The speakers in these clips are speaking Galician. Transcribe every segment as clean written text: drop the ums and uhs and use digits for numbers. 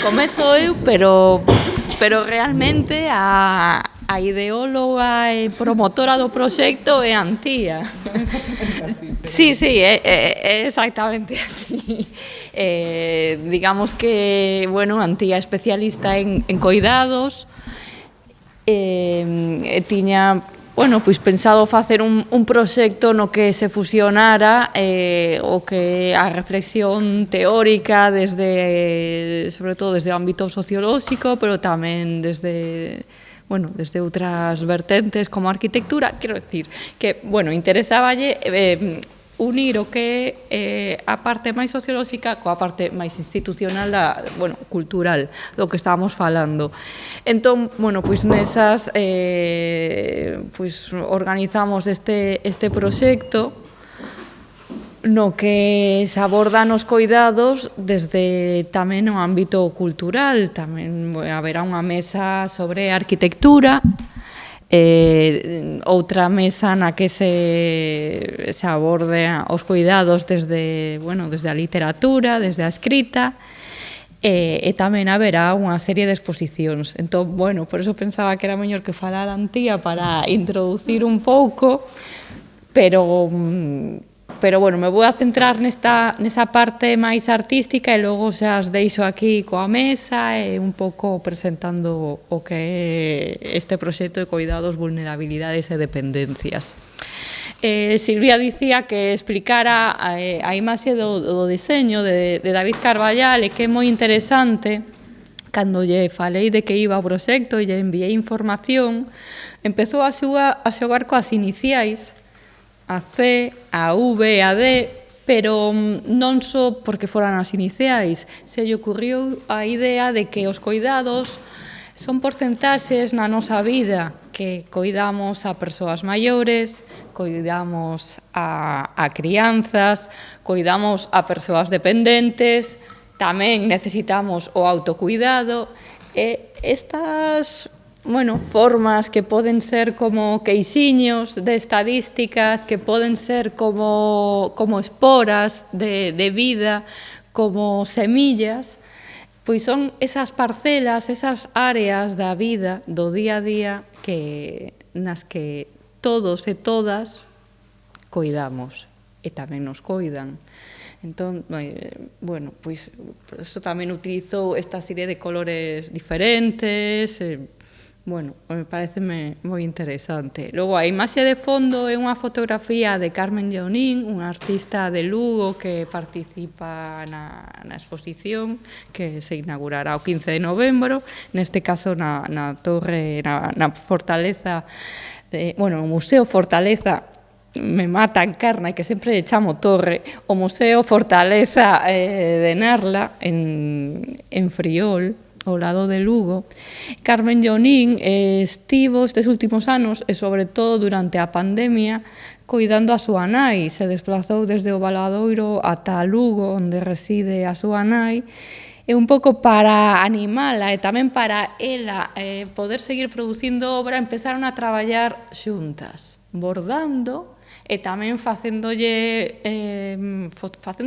Comezo eu, pero realmente a ideóloga e promotora do proxecto é Antía. Sí, sí, é exactamente así. Digamos que, bueno, Antía é especialista en coidados, tiña, bueno, pois pensado facer un proxecto no que se fusionara o que a reflexión teórica desde, sobre todo desde o ámbito sociolóxico, pero tamén desde, bueno, desde outras vertentes como a arquitectura, quero decir que, bueno, interesáballe unir o que é a parte máis sociolóxica coa parte máis institucional, bueno, cultural, do que estábamos falando. Entón, bueno, pois nesas pois organizamos este proxecto no que se abordan os coidados desde tamén o ámbito cultural. Tamén haberá unha mesa sobre arquitectura, outra mesa na que se aborde os cuidados desde, bueno, desde a literatura, desde a escrita, e tamén haberá unha serie de exposicións. Entón, bueno, por eso pensaba que era mellor que falara Antía para introducir un pouco, pero bueno, me vou a centrar nesa parte máis artística e logo xa os deixo aquí coa mesa e un pouco presentando o que é este proxecto de coidados, vulnerabilidades e dependencias. Silvia dicía que explicara a imaxe do diseño de David Carballal e que é moi interesante. Cando lle falei de que iba o proxecto e lle enviei información, empezou a xogar coas iniciais, a C, a V, a D, pero non só porque foran as iniciais, se lle ocurriu a idea de que os coidados son porcentaxes na nosa vida, que coidamos a persoas maiores, coidamos a crianzas, coidamos a persoas dependentes, tamén necesitamos o autocuidado, e estas, bueno, formas que poden ser como queixiños de estadísticas, que poden ser como esporas de vida, como semillas, pois son esas parcelas, esas áreas da vida, do día a día, nas que todos e todas coidamos e tamén nos coidan. Entón, bueno, pois iso tamén utilizou esta serie de colores diferentes, bueno, me parece moi interesante. Logo, a imaxe de fondo é unha fotografía de Carmen Lleonín, unha artista de Lugo que participa na exposición que se inaugurará o 15 de novembro, neste caso na torre, na fortaleza, bueno, o Museo Fortaleza, me mata en Carna, que sempre lle chamo torre, o Museo Fortaleza de Narla, en Friol, ao lado de Lugo. Carmen Lleonín estivo estes últimos anos, e sobre todo durante a pandemia, coidando a súa nai. Se desplazou desde o Valadoiro ata Lugo, onde reside a súa nai, e un pouco para animala e tamén para ela poder seguir producindo obra, empezaron a traballar xuntas, bordando e tamén facendo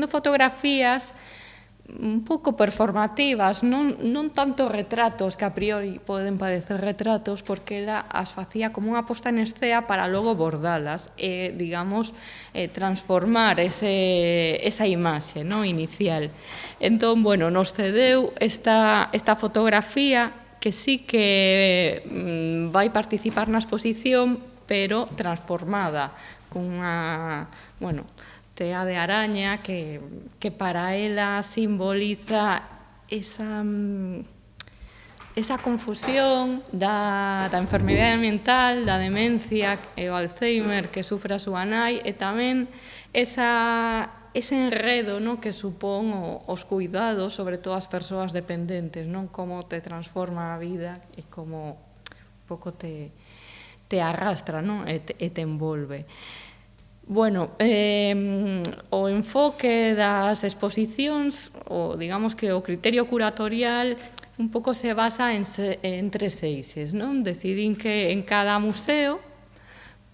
fotografías un pouco performativas, non tanto retratos, que a priori poden parecer retratos, porque ela as facía como unha posta en escena para logo bordalas e, digamos, transformar esa imaxe inicial. Entón, bueno, nos cedeu esta fotografía que sí que vai participar na exposición, pero transformada, con unha, bueno, tea de araña que para ela simboliza esa confusión da enfermidade mental, da demencia e o Alzheimer que sufre a súa nai, e tamén ese enredo que supón os cuidados, sobre todo as persoas dependentes, como te transforma a vida e como un pouco te arrastra e te envolve. Bueno, o enfoque das exposicións, digamos que o criterio curatorial, un pouco se basa en 3 eixes. Decidín que en cada museo,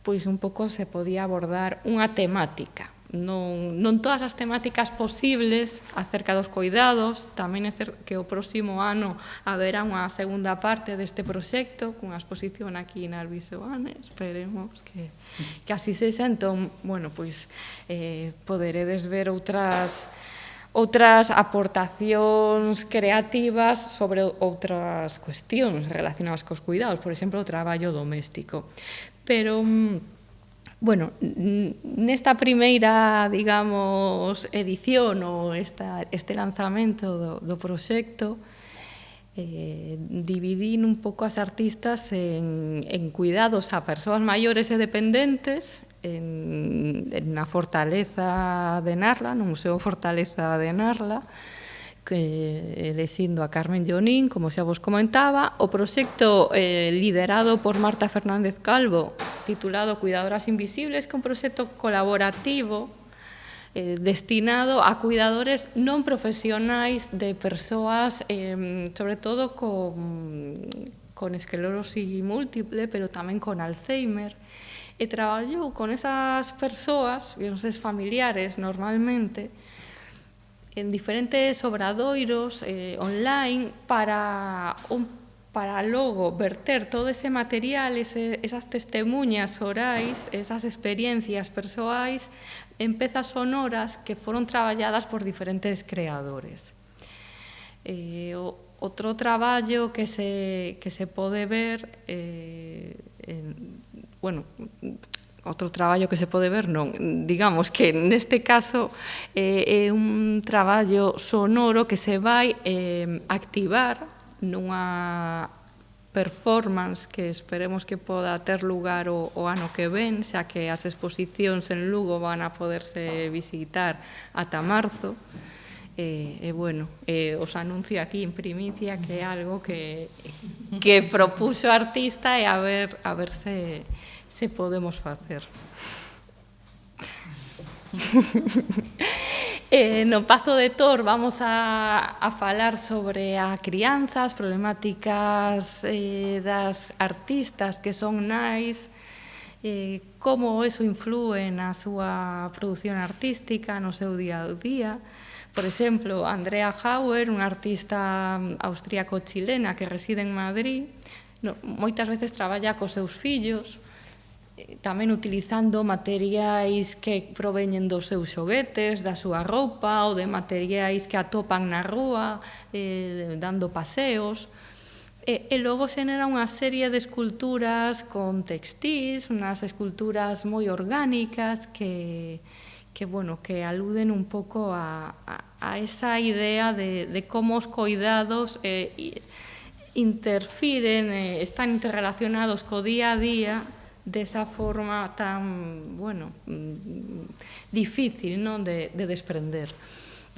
pois un pouco se podía abordar unha temática. non todas as temáticas posibles acerca dos coidados. Tamén é certo que o próximo ano haberá unha segunda parte deste proxecto cunha exposición aquí na Albisoane, esperemos que así sexa. Entón, bueno, pois poderedes ver outras aportacións creativas sobre outras cuestións relacionadas cos cuidados, por exemplo, o traballo doméstico. Pero, bueno, nesta primeira, digamos, edición ou este lanzamento do proxecto, dividín un pouco as artistas en cuidados a persoas maiores e dependentes, na Fortaleza de Narla, no Museo Fortaleza de Narla, elexindo a Carmen Llonín, como xa vos comentaba. O proxecto liderado por Marta Fernández Calvo, titulado Cuidadoras Invisibles, que é un proxecto colaborativo destinado a cuidadores non profesionais de persoas, sobre todo con esclerosis múltiple, pero tamén con Alzheimer. E traballou con esas persoas, eses familiares normalmente, en diferentes obradoiros online para logo verter todo ese material, esas testemunhas orais, esas experiencias persoais en pezas sonoras que foron traballadas por diferentes creadores. Outro traballo que se pode ver, bueno, outro traballo que se pode ver, non, digamos que neste caso é un traballo sonoro que se vai activar nunha performance que esperemos que poda ter lugar o ano que ven, xa que as exposicións en Lugo van a poderse visitar ata marzo. E, bueno, os anuncio aquí en primicia que é algo que propuxo o artista e a ver se podemos facer. No Pazo de Tor vamos a falar sobre a crianza, as problemáticas das artistas que son nais, como eso inflúe na súa produción artística, no seu día a día. Por exemplo, Andrea Hauer, unha artista austríaco-chilena que reside en Madrid, moitas veces traballa cos seus fillos, tamén utilizando materiais que proveñen dos seus xoguetes, da súa roupa, ou de materiais que atopan na rúa, dando paseos. E logo xenera unha serie de esculturas con textís, unhas esculturas moi orgánicas que aluden un pouco a esa idea de como os coidados interfiren, están interrelacionados co día a día desa forma tan, difícil de desprender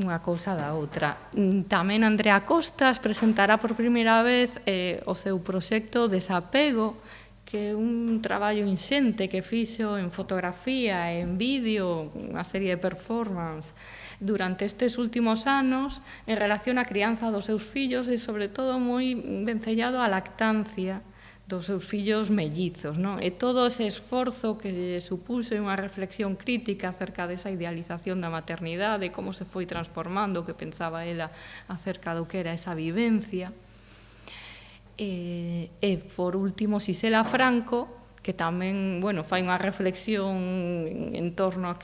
unha cousa da outra. Tamén Andrea Costas presentará por primeira vez o seu proxecto Desapego, que é un traballo inxente que fixo en fotografía e en vídeo, unha serie de performance durante estes últimos anos en relación á crianza dos seus fillos e, sobre todo, moi vencellado á lactancia dos seus fillos mellizos, non? E todo ese esforzo que supuxo unha reflexión crítica acerca desa idealización da maternidade, como se foi transformando, que pensaba ela acerca do que era esa vivencia. E, por último, Xisela Franco, que tamén, fai unha reflexión en torno a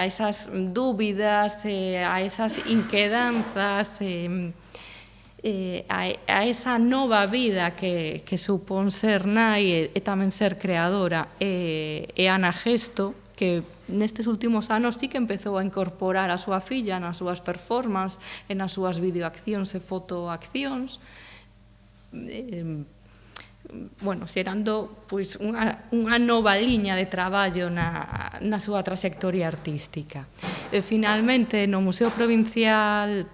esas dúbidas, a esas inquedanzas, a esa nova vida que supón ser nai e tamén ser creadora. E Ana Gesto, que nestes últimos anos sí que empezou a incorporar a súa filla nas súas performances e nas súas videoaccións e fotoaccións, xerando unha nova liña de traballo na súa trayectoria artística. E, finalmente, no Museo Provincial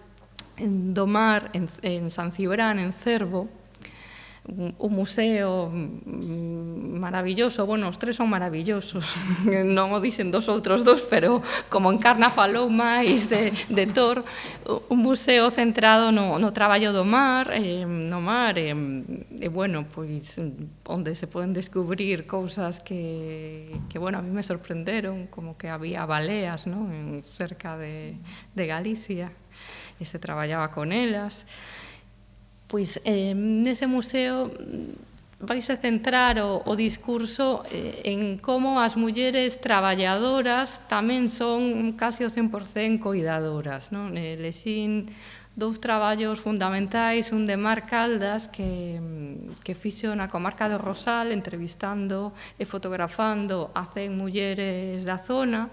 do Mar, en San Cibrán, en Cervo, un museo maravilloso, bueno, os tres son maravillosos, non o dicen dos outros dos, pero como Encarna falou máis de Thor, un museo centrado no traballo do mar, bueno, pois onde se poden descubrir cousas que bueno, a mí me sorprenderon, como que había baleas, non, cerca de Galicia, e se traballaba con elas. Pois nese museo vaise centrar o discurso en como as mulleres traballadoras tamén son casi o 100% coidadoras. Lexín dous traballos fundamentais, un de Mar Caldas que fixo na comarca do Rosal, entrevistando e fotografando a 100 mulleres da zona,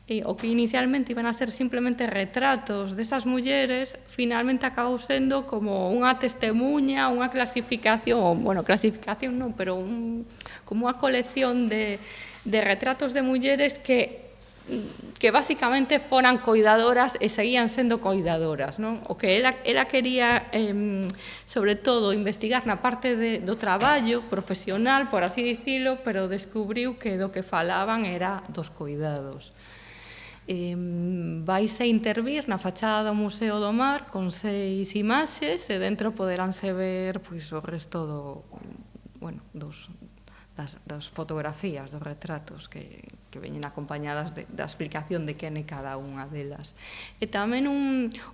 o que inicialmente iban a ser simplemente retratos desas mulleres, finalmente acabou sendo como unha testemunha, unha clasificación, bueno, clasificación non, pero como unha colección de retratos de mulleres que basicamente foran coidadoras e seguían sendo coidadoras, non? O que ela quería, sobre todo, investigar na parte do traballo profesional, por así dicilo, pero descubriu que do que falaban era dos coidados. Vaise intervir na fachada do Museo do Mar con 6 imaxes e dentro poderánse ver o resto das fotografías, dos retratos que veñen acompañadas da explicación de quen é cada unha delas. E tamén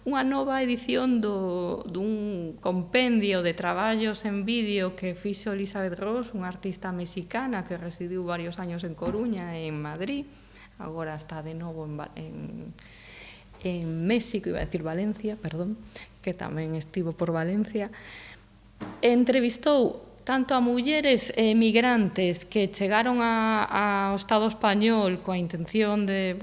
unha nova edición dun compendio de traballos en vídeo que fixo Elizabeth Ross, unha artista mexicana que residiu varios años en Coruña e en Madrid. Agora está de novo en México, iba a decir Valencia, perdón, que tamén estivo por Valencia. Entrevistou tanto a mulleres migrantes que chegaron ao Estado español coa intención de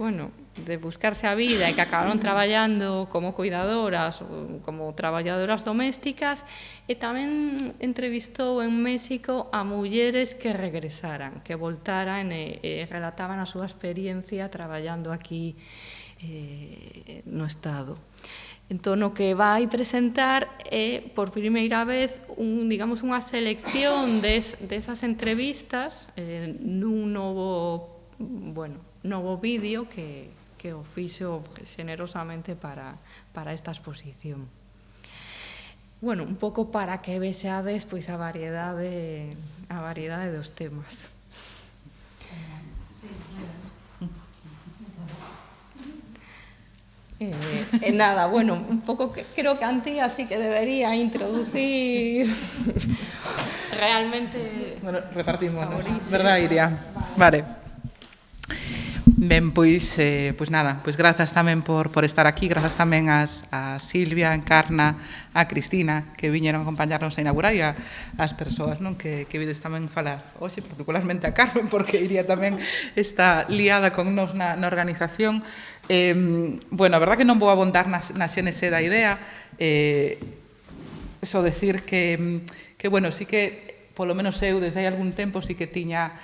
buscarse a vida e que acabaron traballando como coidadoras ou como traballadoras domésticas, e tamén entrevistou en México a mulleres que regresaran, que voltaran e relataban a súa experiencia traballando aquí no Estado. Entón, o que vai presentar é, por primeira vez, unha selección desas entrevistas nun novo vídeo que o fixo generosamente para esta exposición. Bueno, un pouco para que vexades a variedade dos temas. Nada, bueno, un pouco creo que Antía sí que debería introducir realmente... Bueno, repartimos, verdad, Iria? Vale. Ben, pois nada, pois grazas tamén por estar aquí, grazas tamén a Silvia, a Encarna, a Cristina, que viñeron a acompañarnos a inaugurar, e as persoas que vides tamén falar hoxe, particularmente a Carmen, porque Iria tamén está liada con nos na organización. Bueno, a verdad que non vou abondar na xénese da idea, só decir que bueno, sí que polo menos eu, desde hai algún tempo, sí que tiña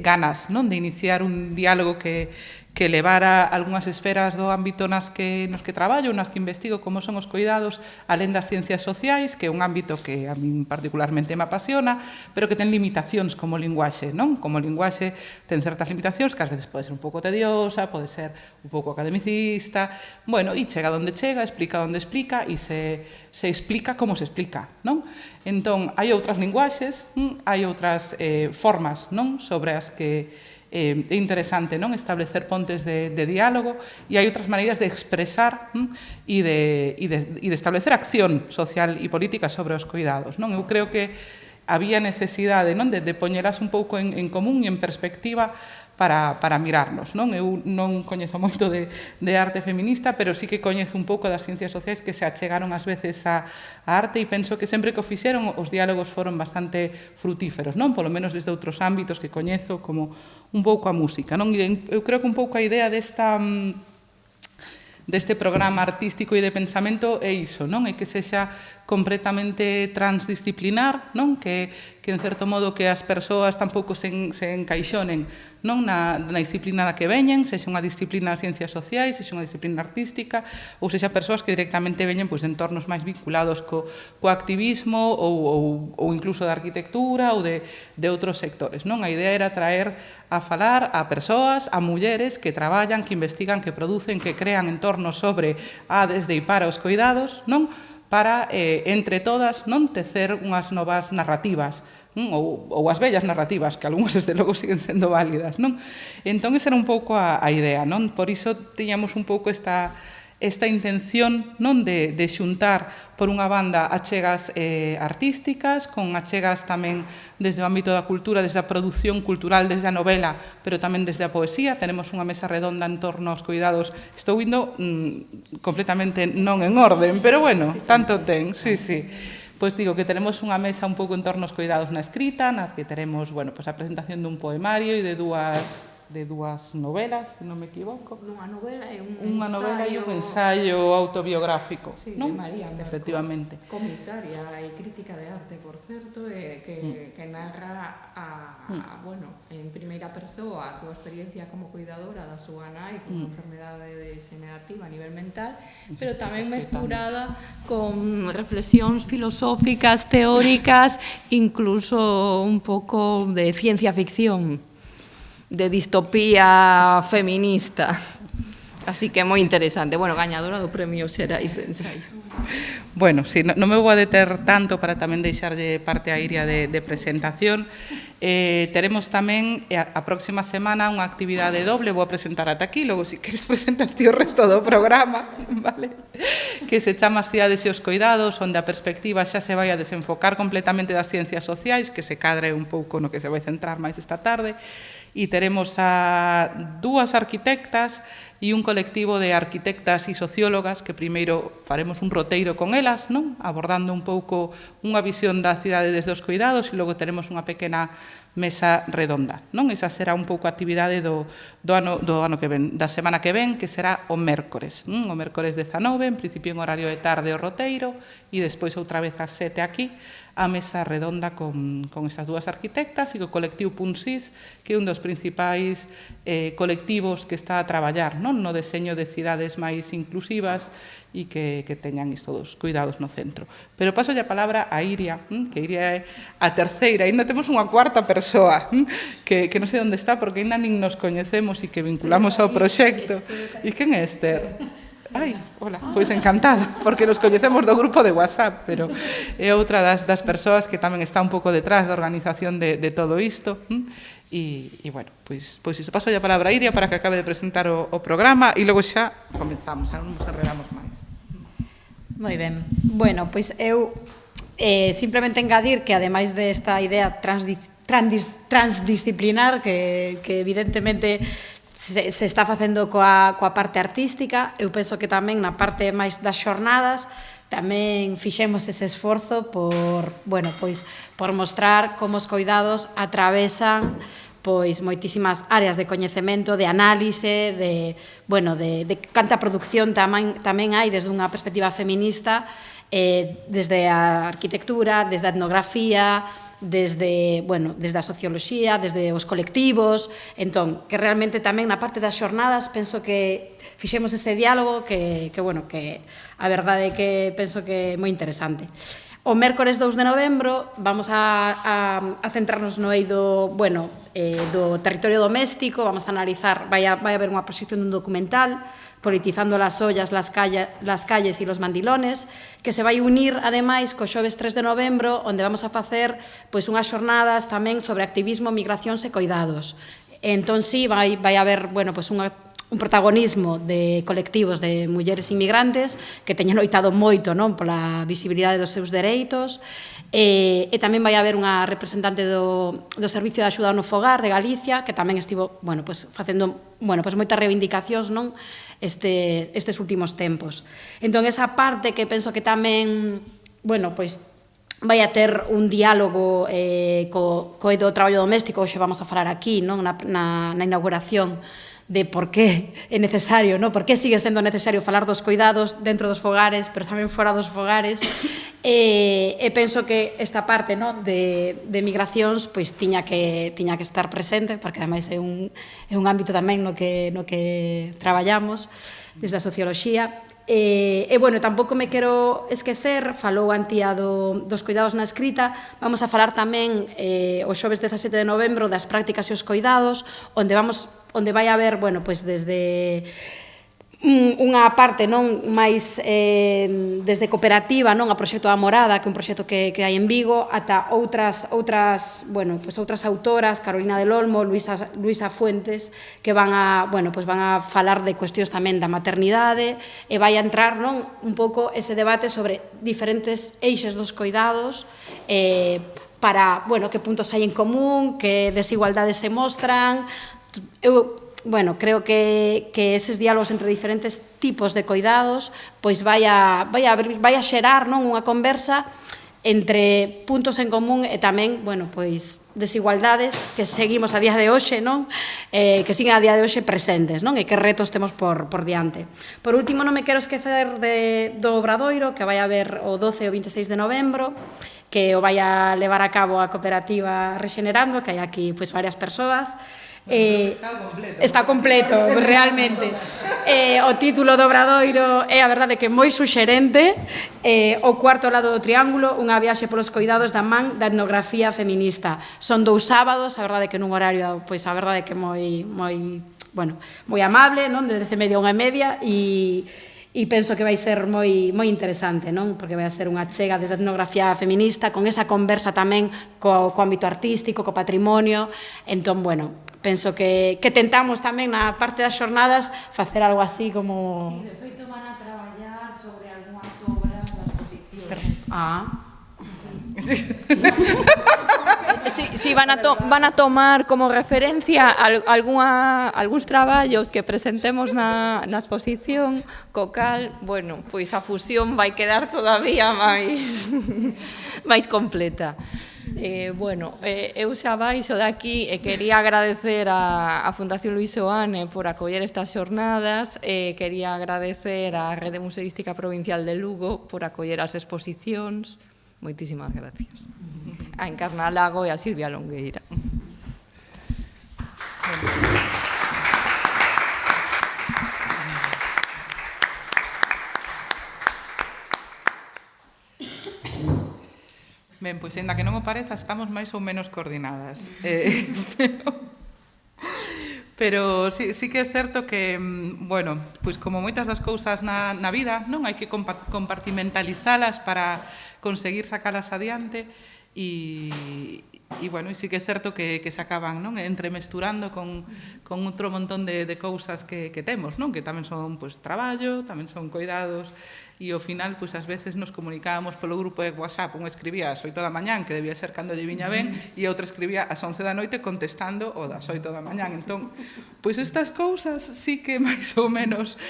ganas de iniciar un diálogo que levara algunhas esferas do ámbito nas que traballo, nas que investigo, como son os coidados, alén das ciencias sociais, que é un ámbito que a min particularmente me apasiona, pero que ten limitacións como linguaxe, non? Como linguaxe ten certas limitacións que ás veces pode ser un pouco tediosa, pode ser un pouco academicista, bueno, e chega onde chega, explica onde explica, e se explica como se explica, non? Entón, hai outras linguaxes, hai outras formas, non? Sobre as que é interesante non establecer pontes de diálogo, e hai outras maneiras de expresar e de establecer acción social e política sobre os cuidados. Eu creo que había necesidade de poñelas un pouco en común e en perspectiva para mirarnos. Eu non coñezo moito de arte feminista, pero sí que coñezo un pouco das ciencias sociais que se achegaron ás veces a arte, e penso que sempre que o fixeron os diálogos foron bastante frutíferos, polo menos desde outros ámbitos que coñezo, como un pouco a música. Eu creo que un pouco a idea desta deste programa artístico e de pensamento é iso, non? É que sexa completamente transdisciplinar, non? Que en certo modo que as persoas tampouco se encaixonen non na disciplina na que veñen, sexa unha disciplina de ciencias sociais, sexa unha disciplina artística, ou sexa persoas que directamente veñen de entornos máis vinculados co activismo ou incluso da arquitectura ou de outros sectores, non? A idea era traer a falar a persoas, a mulleres que traballan, que investigan, que producen, que crean entornos sobre desde e para os coidados, non? Para, entre todas, non tecer unhas novas narrativas, ou as vellas narrativas, que algunhas, desde logo, siguen sendo válidas, non? Entón, esa era un pouco a idea, non? Por iso, tiñamos un pouco esta intención, non, de xuntar, por unha banda, achegas artísticas, con achegas tamén desde o ámbito da cultura, desde a produción cultural, desde a novela, pero tamén desde a poesía. Tenemos unha mesa redonda en torno aos cuidados. Estou indo completamente non en orden, pero bueno, tanto ten, sí. Pois digo que tenemos unha mesa un pouco en torno aos cuidados na escrita, nas que teremos, bueno, pois a presentación dun poemario e de dúas novelas, se non me equivoco. Unha novela e un ensayo autobiográfico, sí, non? De María Merco, efectivamente. Comisaria e crítica de arte, por certo, que narra bueno, en primeira persoa a súa experiencia como cuidadora da súa nai con enfermedade degenerativa a nivel mental, pero tamén mesturada con reflexións filosóficas, teóricas, incluso un pouco de ciencia ficción, de distopía feminista. Así que moi interesante. Bueno, gañadora do premio Xerais de ensaio. Bueno, sí, non me vou a deter tanto para tamén deixarlle parte a Iria de presentación. Teremos tamén a próxima semana unha actividade doble, vou a presentar ata aquí, logo se queres presentar ti o resto do programa, vale? Que se chama As cidades e os coidados, onde a perspectiva xa se vai a desenfocar completamente das ciencias sociais, que se cadre un pouco no que se vai centrar máis esta tarde, e teremos a dúas arquitectas e un colectivo de arquitectas e sociólogas que primeiro faremos un roteiro con elas, non? Abordando un pouco unha visión da cidade desde os cuidados e logo teremos unha pequena mesa redonda, non? Esa será un pouco a actividade do ano que ven, da semana que ven, que será o mércores, o mércores 19, en principio en horario de tarde o roteiro e despois outra vez ás 7 aquí, a mesa redonda con esas dúas arquitectas e co colectivo Punsis, que é un dos principais colectivos que está a traballar no deseño de cidades máis inclusivas e que teñan isto dos cuidados no centro. Pero paso a palabra a Iria, que Iria é a terceira, ainda temos unha cuarta persoa que non sei onde está porque ainda nin nos coñecemos e que vinculamos ao proxecto. E quen é Esther? Ai, hola, pois encantada, porque nos coñecemos do grupo de WhatsApp, pero é outra das persoas que tamén está un pouco detrás da organización de todo isto. E bueno, pois iso, paso a palabra a Iria para que acabe de presentar o programa e logo xa comenzamos, non nos enredamos máis. Moi ben. Bueno, pois eu simplemente engadir que ademais desta idea transdisciplinar que evidentemente se está facendo coa parte artística, eu penso que tamén na parte máis das xornadas tamén fixemos ese esforzo por mostrar como os coidados atravesan moitísimas áreas de coñecemento, de análise, de canta produción tamén hai desde unha perspectiva feminista, desde a arquitectura, desde a etnografía, desde a socioloxía, desde os colectivos. Entón, que realmente tamén na parte das xornadas penso que fixemos ese diálogo que a verdade é que penso que é moi interesante. O mércores 2 de novembro vamos a centrarnos no eido do territorio doméstico, vamos a analizar, vai haber unha proxección dun documental politizando las ollas, las calles e los mandilones, que se vai unir, ademais, co xoves 3 de novembro, onde vamos a facer unhas xornadas tamén sobre activismo, migracións e coidados. Entón, sí, vai haber un protagonismo de colectivos de mulleres inmigrantes que teñen loitado moito pola visibilidade dos seus dereitos, e tamén vai haber unha representante do Servicio de Axuda no Fogar de Galicia que tamén estivo facendo moitas reivindicacións estes últimos tempos. Entón, esa parte que penso que tamén vai a ter un diálogo co eido do traballo doméstico, hoxe vamos a falar aquí na inauguración por que é necesario, no? Por que sigue sendo necesario falar dos cuidados dentro dos fogares, pero tamén fora dos fogares. E penso que esta parte, no, de migracións pois tiña que estar presente, porque ademais é un ámbito tamén no que traballamos desde a socioloxía. E, bueno, tampouco me quero esquecer, falou Antía dos cuidados na escrita, vamos a falar tamén o xoves 17 de novembro das prácticas e os cuidados, onde vai haber, bueno, pois desde unha parte non máis desde cooperativa, non, a proxecto da Morada, que é un proxecto que hai en Vigo, ata outras autoras, Carolina del Olmo, Luisa Fuentes, que van a falar de cuestións tamén da maternidade, e vai a entrar, non, un pouco ese debate sobre diferentes eixes dos cuidados, para, bueno, que puntos hai en común, que desigualdades se mostran. Bueno, creo que eses diálogos entre diferentes tipos de cuidados pois vai a xerar, non, unha conversa entre puntos en común e tamén, bueno, pois desigualdades que seguimos a día de hoxe, non? Que siguen a día de hoxe presentes, non? E que retos temos por diante. Por último, non me quero esquecer do Obradoiro, que vai haber o 12 e o 26 de novembro, que o vai a levar a cabo a cooperativa Rexenerando, que hai aquí pois varias persoas. Está completo, realmente. O título do Obradoiro é a verdade que moi suxerente, o cuarto lado do triángulo, unha viaxe polos coidados da man da etnografía feminista. Son 2 sábados, a verdade que nun horario, pois a verdade que moi amable, non, de 10:30 a 1:30, e penso que vai ser moi interesante, non? Porque vai ser unha chega desde a etnografía feminista, con esa conversa tamén co ámbito artístico, co patrimonio. Entón, bueno, penso que tentamos tamén na parte das xornadas facer algo así como... Sí, de feito van a traballar sobre algunhas obras da exposición. Sí, van a tomar como referencia algúns traballos que presentemos na exposición, co cal, bueno, pois a fusión vai quedar todavía máis completa. Eu xa baixo daqui e quería agradecer a Fundación Luís Seoane por acoller estas xornadas, quería agradecer á Rede Museística Provincial de Lugo por acoller as exposicións. Moitísimas gracias. A Encarna Lago e a Silvia Longueira. Ben, pois, ainda que non o pareza, estamos máis ou menos coordinadas. Pero sí que é certo que, bueno, pois como moitas das cousas na vida, non hai que compartimentalizalas para conseguir sacalas adiante e bueno, sí que é certo que se acaban, non, entremesturando con outro montón de cousas que temos, non, que tamén son pois traballo, tamén son cuidados. E ao final, pois, ás veces nos comunicábamos polo grupo de WhatsApp, un escribía ás 8 da mañán, que debía ser cando lle viña ben, e outro escribía ás 11 da noite contestando o das 8 da mañán. Entón, pois estas cousas sí que máis ou menos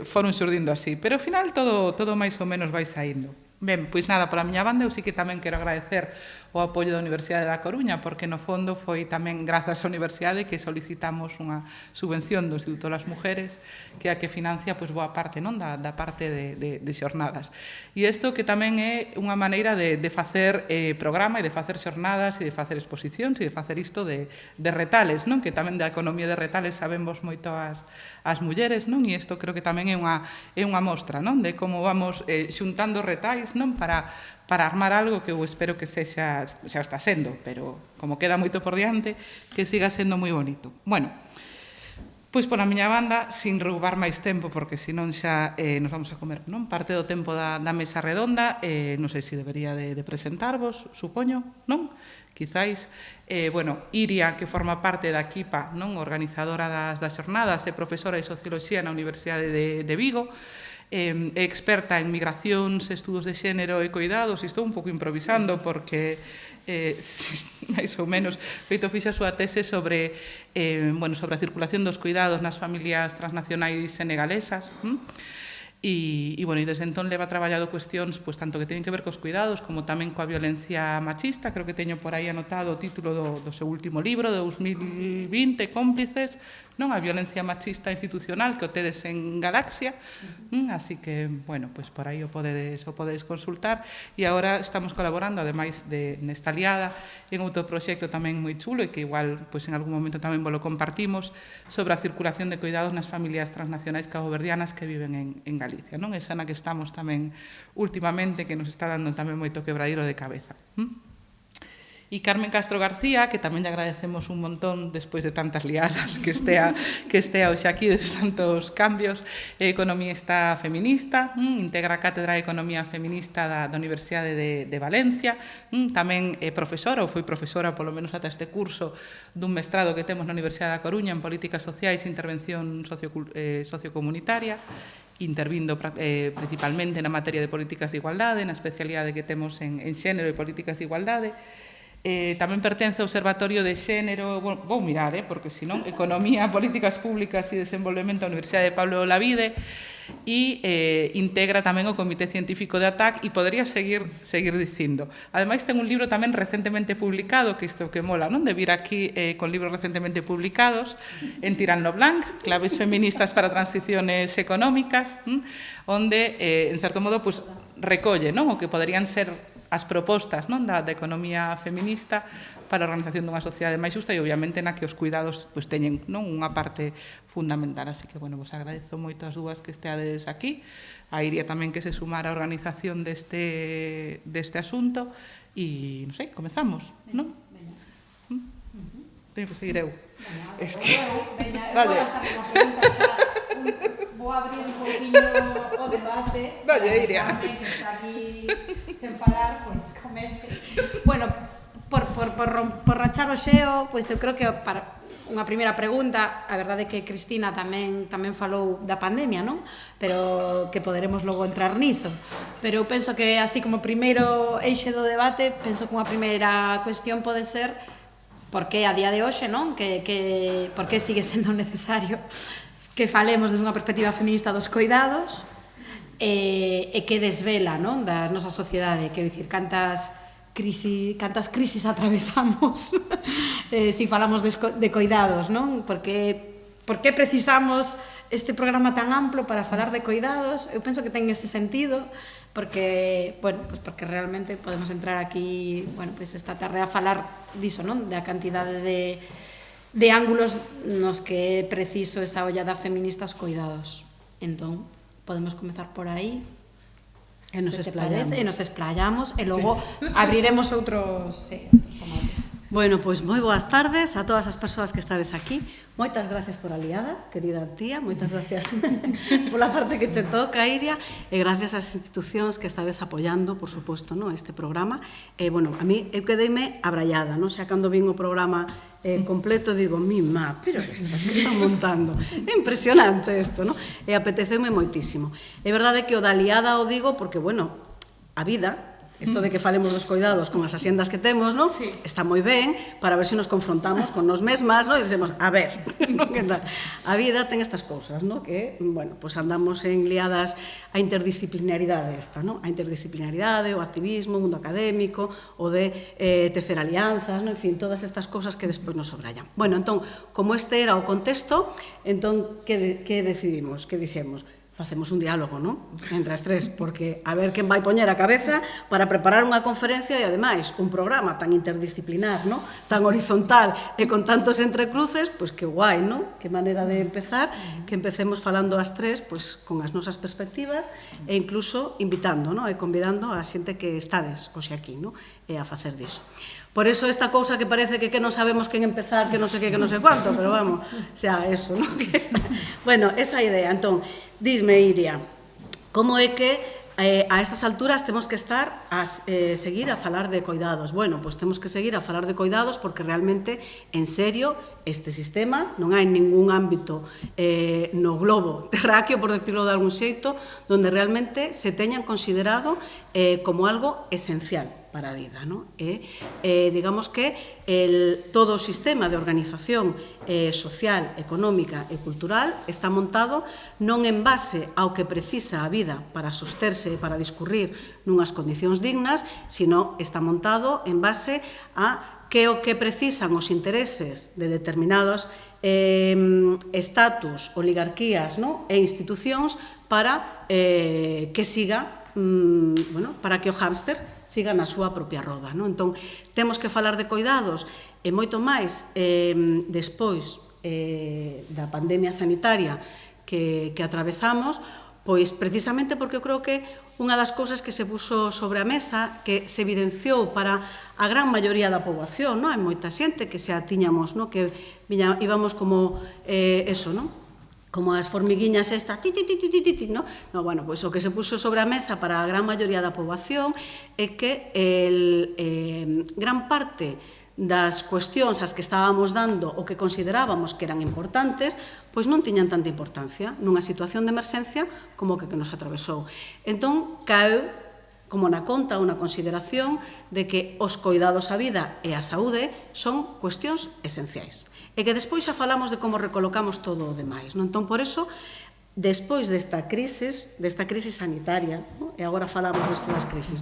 foron xurdindo así, pero ao final todo máis ou menos vai saindo. Ben, pois nada, pola miña banda, eu sí que tamén quero agradecer o apoio da Universidade da Coruña, porque no fondo foi tamén grazas á Universidade que solicitamos unha subvención do Instituto das Mujeres, que é a que financia pois boa parte, non, da parte de xornadas. E isto que tamén é unha maneira de facer programa e de facer xornadas e de facer exposicións e de facer isto de retales, non, que tamén da economía de retales sabemos moito as mulleres, non, e isto creo que tamén é unha mostra, non, de como vamos xuntando retais, non, para armar algo que eu espero que xa está sendo, pero como queda moito por diante, que siga sendo moi bonito. Bueno, pois pola miña banda, sin roubar máis tempo, porque senón xa nos vamos a comer, non, parte do tempo da mesa redonda, non sei se debería de presentarvos, supoño, non? Quizáis, bueno, Iria, que forma parte da equipa, non, organizadora das xornadas, é profesora de Socioloxía na Universidade de Vigo, é experta en migracións, estudos de xénero e cuidados, e estou un pouco improvisando porque máis ou menos feito fixa a súa tese sobre a circulación dos cuidados nas familias transnacionais senegalesas. E desde entón leva traballado cuestións tanto que teñen que ver cos cuidados como tamén coa violencia machista. Creo que teño por aí anotado o título do seu último libro, de 2020, Cómplices, a violencia machista institucional, que o tedes en Galaxia. Así que, por aí o podedes consultar. E agora estamos colaborando, ademais nesta aliada, en outro proxecto tamén moi chulo e que igual en algún momento tamén vos lo compartimos, sobre a circulación de cuidados nas familias transnacionais caboverdianas que viven en Galicia. Esa na que estamos tamén últimamente, que nos está dando tamén moito quebradiro de cabeza. E Carmen Castro García, que tamén lle agradecemos un montón despois de tantas liadas que estea hoxe aquí, de tantos cambios, economista feminista, integra a Cátedra de Economía Feminista da Universidade de Valencia, tamén é profesora, ou foi profesora polo menos ata este curso, dun mestrado que temos na Universidade da Coruña en Políticas Sociais e Intervención Sociocomunitaria, intervindo principalmente na materia de políticas de igualdade, na especialidade que temos en xénero e políticas de igualdade. Tamén pertence ao Observatorio de Xénero, vou mirar, porque senón, Economía, Políticas Públicas e Desenvolvemento da Universidade de Pablo Olavide, e integra tamén o Comité Científico de ATAC, e podría seguir dicindo. Ademais, ten un libro tamén recentemente publicado, que isto que mola, de vir aquí con libros recentemente publicados, en Tirano Blanc, Claves feministas para transiciones económicas, onde, en certo modo, recolle o que poderían ser as propostas da economía feminista para a organización dunha sociedade máis xusta e, obviamente, na que os cuidados teñen unha parte fundamental. Así que, vos agradezo moito as dúas que esteades aquí, a Iria tamén que se sumara á organización deste asunto, e, non sei, comezamos, non? Teño que seguir eu. Veña, vou lanzar unha pregunta xa, vou abrir un pouquinho o debate. Dalle, Iria. Que está aquí sen falar, comece. Bueno, por rachar o xeo, eu creo que para unha primeira pregunta, a verdade é que Cristina tamén falou da pandemia, non? Pero que poderemos logo entrar niso. Pero eu penso que, así como primeiro eixe do debate, penso que unha primeira cuestión pode ser por que a día de hoxe, non? Por que sigue sendo necesario que falemos desde unha perspectiva feminista dos coidados e que desvela, non, da nosa sociedade. Quero dicir, cantas crisis atravesamos si falamos de coidados, non? Por que precisamos este programa tan amplo para falar de coidados? Eu penso que ten ese sentido, porque realmente podemos entrar aquí, esta tarde a falar diso, non? Da cantidade de ángulos nos que é preciso esa ollada feminista aos coidados. Entón, podemos comezar por aí e nos esplayamos e logo abriremos outros tomates. Bueno, pois moi boas tardes a todas as persoas que estades aquí. Moitas gracias por a liada, querida tía, moitas gracias pola parte que che toca, Iria, e gracias ás institucións que estades apoiando, por suposto, este programa. E, a mí, eu quedeime abrallada, xa cando vin o programa completo, digo, mima, pero estas que están montando, é impresionante isto, e apeteceume moitísimo. É verdade que o da liada o digo porque, a vida, isto de que falemos dos coidados con as axendas que temos, sí, está moi ben para ver se nos confrontamos con nos mesmas, e dicemos, a ver, que tal? A vida ten estas cousas, que, andamos en liadas a interdisciplinaridade esta, a interdisciplinaridade, o activismo, o mundo académico, o de tecer alianzas, en fin, todas estas cousas que despois nos sobrallan. Entón, como este era o contexto, entón, que decidimos, que dixemos? Facemos un diálogo, entre as tres, porque a ver quen vai poñer a cabeza para preparar unha conferencia e, ademais, un programa tan interdisciplinar, tan horizontal e con tantos entrecruces, pois que guai, que maneira de empezar, que empecemos falando as tres, pois con as nosas perspectivas e incluso invitando, e convidando a xente que estades hoxe aquí, e a facer diso. Por eso esta cousa que parece que non sabemos quen empezar, que non sei que non sei cuánto, pero vamos, xa, eso, Bueno, esa idea. Entón, dime, Iria, como é que a estas alturas temos que estar a seguir a falar de coidados? Pois temos que seguir a falar de coidados porque realmente, en serio, este sistema non hai ningún ámbito no globo terráqueo, por decirlo de algún xeito, donde realmente se teñan considerado como algo esencial. para a vida, non? Digamos que todo o sistema de organización social, económica e cultural está montado non en base ao que precisa a vida para sosterse e para discurrir nunhas condicións dignas, sino está montado en base a que o que precisan os intereses de determinados estatus, oligarquías e institucións para que siga, para que o hámster siga na súa propia roda. Entón, temos que falar de coidados e moito máis despois da pandemia sanitaria que atravesamos, pois precisamente porque eu creo que unha das cousas que se puso sobre a mesa, que se evidenciou para a gran maioría da poboación, hai moita xente que xa tiñamos, que íbamos como eso, como as formiguiñas estas, bueno, pois o que se puso sobre a mesa para a gran maioría da poboación é que gran parte das cuestións ás que estábamos dando o que considerábamos que eran importantes, pois non tiñan tanta importancia nunha situación de emerxencia como que nos atravesou. Entón, caeu como na conta ou na consideración de que os coidados á vida e á saúde son cuestións esenciais. E que despois xa falamos de como recolocamos todo o demais. Entón, por eso, despois desta crise sanitaria, e agora falamos disto das crisis,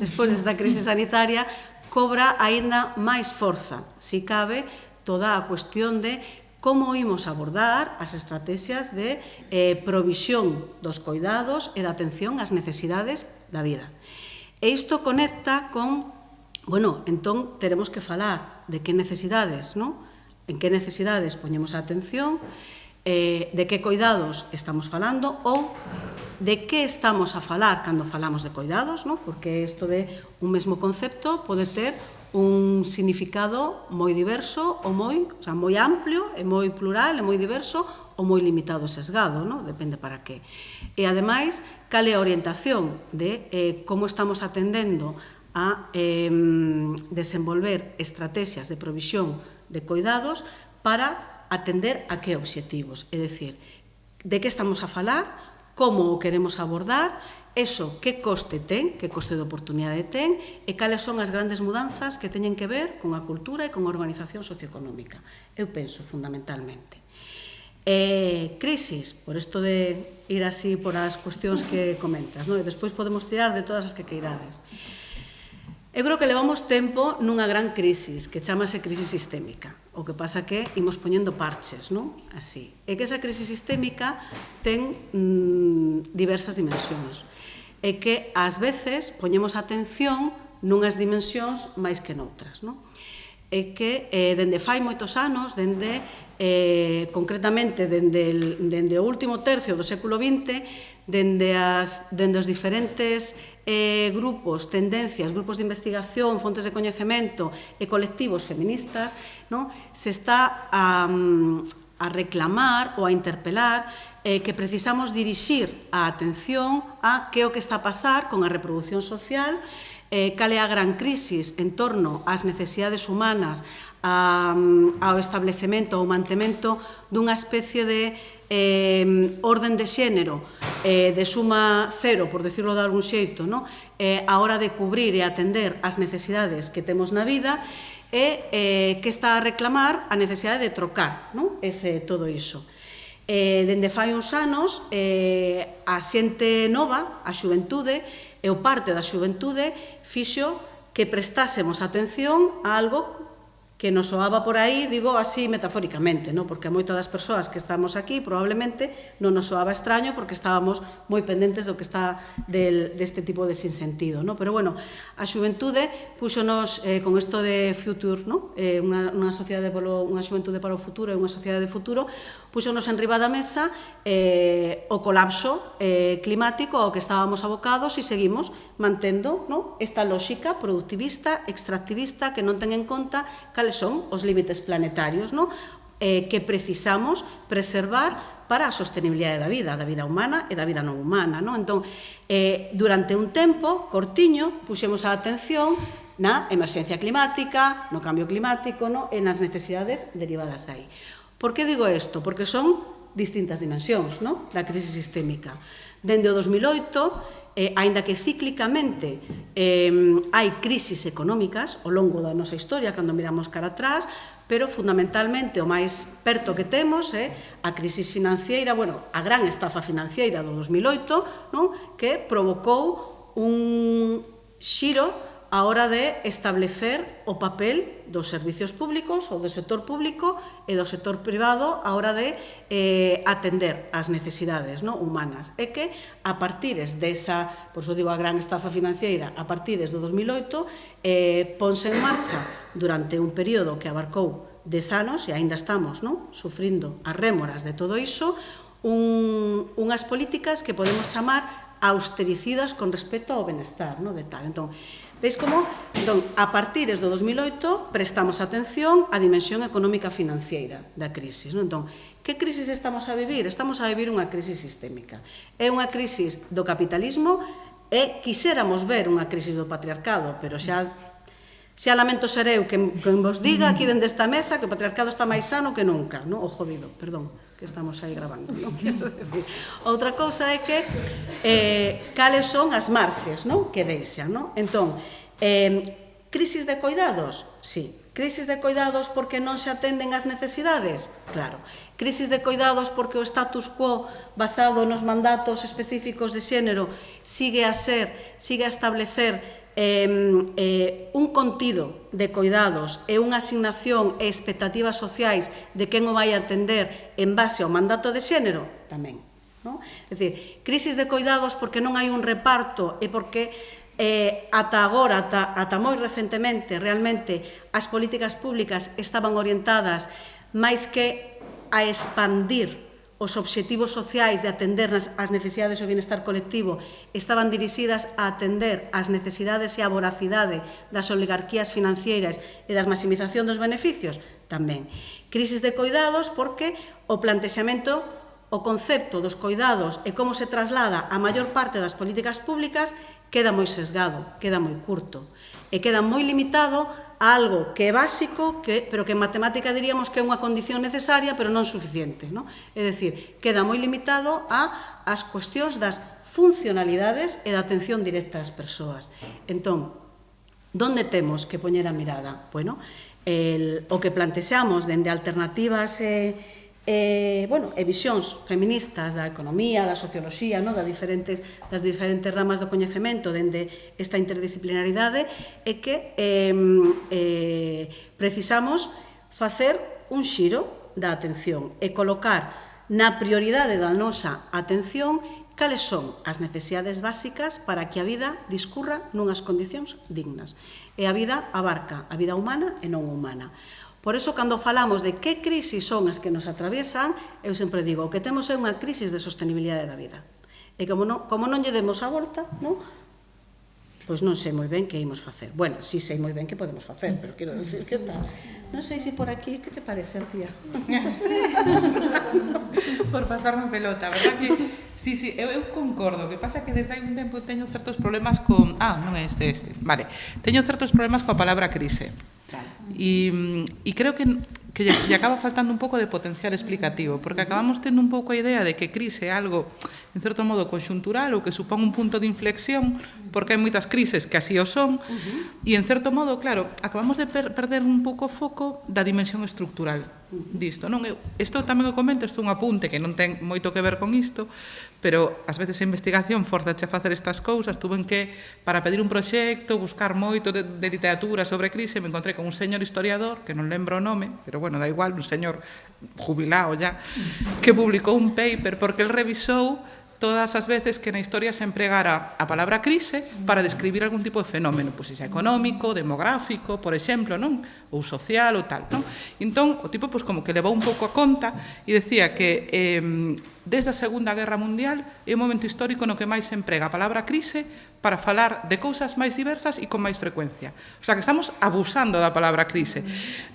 despois desta crise sanitaria, cobra aínda máis forza, si cabe, toda a cuestión de como imos abordar as estrategias de provisión dos coidados e da atención ás necesidades da vida. E isto conecta con, entón teremos que falar de que necesidades, en que necesidades poñemos a atención, de que coidados estamos falando ou de que estamos a falar cando falamos de coidados, porque isto de un mesmo concepto pode ter un significado moi diverso ou moi amplio, e moi plural, e moi diverso ou moi limitado e sesgado, depende para que. E ademais, cal é a orientación de como estamos atendendo a desenvolver estrategias de provisión de coidados para atender a que obxectivos, é dicir, de que estamos a falar, como o queremos abordar, eso que coste ten, que coste de oportunidade ten, e cales son as grandes mudanzas que teñen que ver con a cultura e con a organización socioeconómica. Eu penso, fundamentalmente. Crisis, por isto de ir así por as cuestións que comentas, e despois podemos tirar de todas as que queirades. Eu creo que levamos tempo nunha gran crisis, que chamase crisis sistémica. O que pasa que imos poñendo parches, así. E que esa crisis sistémica ten diversas dimensións. E que, ás veces, poñemos atención nunhas dimensións máis que noutras, E que, dende fai moitos anos, concretamente, dende o último tercio do século XX, dende os diferentes grupos, tendencias, grupos de investigación, fontes de coñecemento e colectivos feministas, se está a reclamar ou a interpelar que precisamos dirixir a atención a que é o que está a pasar con a reproducción social, cal é a gran crisis en torno ás necesidades humanas, ao establecemento ou mantemento dunha especie de orden de xénero de suma cero, por decirlo de algún xeito, a hora de cubrir e atender as necesidades que temos na vida, e que está a reclamar a necesidade de trocar todo iso. Dende fai uns anos, a xente nova, a xuventude, e o parte da xuventude fixo que prestásemos atención a algo que nos soaba por aí, digo así metafóricamente, porque a moitas das persoas que estamos aquí probablemente non nos soaba extraño porque estábamos moi pendentes do que está deste tipo de sinsentido, pero bueno, a xuventude puxonos con isto de Future, unha xuventude para o futuro e unha sociedade de futuro, puxonos en riba da mesa o colapso climático ao que estábamos abocados e seguimos mantendo esta lógica productivista, extractivista, que non ten en conta cales son os límites planetarios que precisamos preservar para a sostenibilidade da vida humana e da vida non humana. Entón, durante un tempo cortiño, puxemos a atención na emerxencia climática, no cambio climático e nas necesidades derivadas dai. Por que digo isto? Porque son distintas dimensións da crise sistémica. Dende o 2008, aínda que cíclicamente hai crisis económicas ao longo da nosa historia, cando miramos cara atrás, pero fundamentalmente o máis perto que temos é a crisis financiera, bueno, a gran estafa financiera do 2008, non? Que provocou un xiro a hora de establecer o papel dos servicios públicos ou do sector público e do sector privado a hora de atender as necesidades humanas. É que a partires desa, por iso digo a gran estafa financiera, a partires do 2008, ponse en marcha durante un período que abarcou 10 anos, e aínda estamos sufrindo as rémoras de todo iso, unhas políticas que podemos chamar austericidas con respecto ao benestar de tal. Entón, veis como, a partires do 2008, prestamos atención á dimensión económica financiera da crisis. Entón, que crisis estamos a vivir? Estamos a vivir unha crisis sistémica. É unha crisis do capitalismo e quixéramos ver unha crisis do patriarcado, pero xa lamento ser eu que vos diga aquí dende esta mesa que o patriarcado está máis sano que nunca, o jodido, perdón, que estamos aí grabando, non quero decir. Outra cousa é que cales son as marxes que deixan, entón, crisis de coidados? Sí. Crisis de coidados porque non se atenden as necesidades? Claro. Crisis de coidados porque o status quo basado nos mandatos específicos de xénero sigue a establecer un contido de coidados e unha asignación e expectativas sociais de quen o vai atender en base ao mandato de xénero? Tamén. É dicir, crisis de coidados porque non hai un reparto e porque ata agora, ata moi recentemente, realmente as políticas públicas estaban orientadas máis que a expandir os obxectivos sociais de atender as necesidades do bienestar colectivo, estaban dirixidas a atender as necesidades e a voracidade das oligarquías financieras e da maximización dos beneficios? Tamén. Crisis de coidados porque o plantexamento, o concepto dos coidados e como se traslada a maior parte das políticas públicas queda moi sesgado, queda moi curto e queda moi limitado a algo que é básico, pero que en matemática diríamos que é unha condición necesaria, pero non suficiente. É dicir, queda moi limitado ás cuestións das funcionalidades e da atención directa ás persoas. Entón, onde temos que poñer a mirada? Bueno, o que plantexamos dende alternativas e visións feministas da economía, da socioloxía, das diferentes ramas do coñecemento dende esta interdisciplinaridade é que precisamos facer un xiro da atención e colocar na prioridade da nosa atención cales son as necesidades básicas para que a vida discurra nunhas condicións dignas. E a vida abarca a vida humana e non humana. Por iso, cando falamos de que crisis son as que nos atraviesan, eu sempre digo, o que temos é unha crisis de sostenibilidade da vida. E como non lle demos a volta, pois non sei moi ben que imos facer. Bueno, si sei moi ben que podemos facer, pero quero dicir que tal. Non sei se por aquí, que te parece, tía? Por pasarme pelota, verdad que... Sí, eu concordo, que pasa que desde hai un tempo teño certos problemas con... non é este. Vale, teño certos problemas coa palabra crise. E creo que lle acaba faltando un pouco de potencial explicativo, porque acabamos tendo un pouco a idea de que crise é algo, en certo modo, conxuntural ou que supón un punto de inflexión, porque hai moitas crises que así o son, e en certo modo, claro, acabamos de perder un pouco o foco da dimensión estructural disto. Isto tamén o comento, isto é un apunte que non ten moito que ver con isto, pero ás veces a investigación forzache a facer estas cousas. Tuve que, para pedir un proxecto, buscar moito de literatura sobre crise, me encontrei con un señor historiador, que non lembro o nome, pero bueno, da igual, un señor jubilado ya, que publicou un paper porque el revisou todas as veces que na historia se empregara a palabra crise para describir algún tipo de fenómeno, pois xa económico, demográfico, por exemplo, ou social ou tal. Entón, o tipo como que levou un pouco a conta e decía que desde a Segunda Guerra Mundial é un momento histórico no que máis se emprega a palabra crise para falar de cousas máis diversas e con máis frecuencia. O sea, que estamos abusando da palabra crise.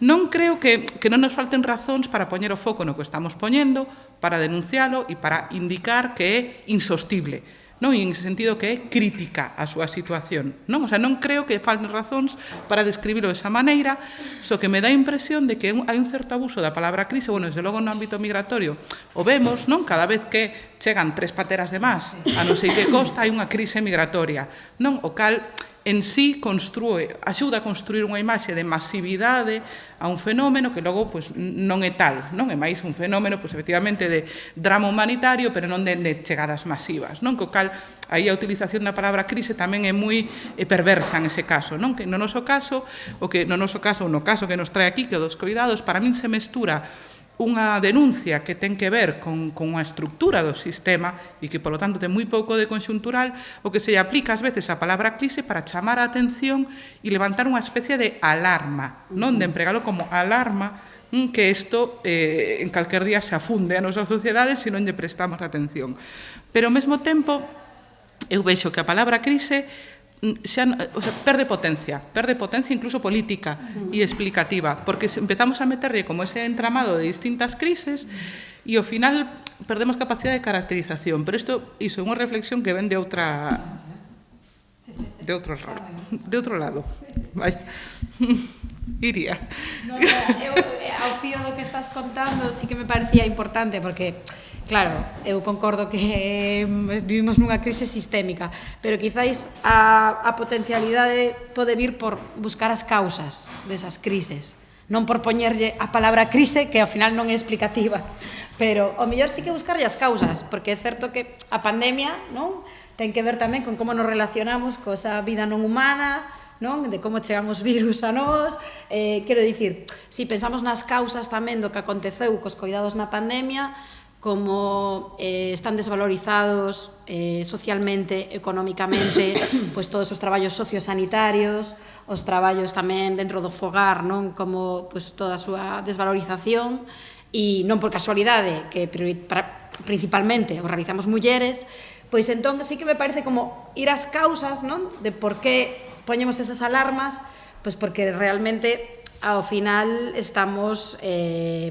Non creo que non nos falten razóns para poñer o foco no que estamos poñendo, para denuncialo e para indicar que é insostible, e en ese sentido que é crítica a súa situación. O sea, non creo que falten razóns para describirlo desa maneira, só que me dá a impresión de que hai un certo abuso da palabra crise, desde logo no ámbito migratorio, o vemos, cada vez que chegan 3 pateras de más, a non sei que costa, hai unha crise migratoria, o cal en sí axuda a construir unha imaxe de masividade a un fenómeno que logo non é tal, non é máis un fenómeno efectivamente de drama humanitario, pero non de chegadas masivas, non? Co cal aí a utilización da palabra crise tamén é moi perversa en ese caso, non? Que no noso caso, no caso que nos trae aquí, que dos coidados, para min se mestura unha denuncia que ten que ver con a estructura do sistema e que, polo tanto, ten moi pouco de conxuntural, o que se aplica ás veces a palabra crise para chamar a atención e levantar unha especie de alarma, non? De empregalo como alarma, que isto en calquer día se afunde a nosa sociedade se non lle prestamos atención. Pero ao mesmo tempo, eu vexo que a palabra crise perde potencia incluso política e explicativa, porque empezamos a meterlle como ese entramado de distintas crises e ao final perdemos capacidade de caracterización, pero iso é unha reflexión que ven de outro lado. Vai. Iria. Ao fío do que estás contando sí que me parecía importante, porque claro, eu concordo que vivimos nunha crise sistémica, pero quizáis a potencialidade pode vir por buscar as causas desas crises, non por poñerlle a palabra crise, que ao final non é explicativa, pero ao mellor sí que buscarlle as causas, porque é certo que a pandemia, non, ten que ver tamén con como nos relacionamos co esa vida non humana, non? De como chegamos virus a nós, quero dicir, si pensamos nas causas tamén do que aconteceu cos coidados na pandemia, como están desvalorizados socialmente, económicamente, pois todos os traballos sociosanitarios, os traballos tamén dentro do fogar, non? Como pois toda a súa desvalorización, e non por casualidade, que principalmente o realizamos mulleres, pois entón sí que me parece como ir ás causas, non? De por que poñemos esas alarmas, pois porque realmente ao final estamos,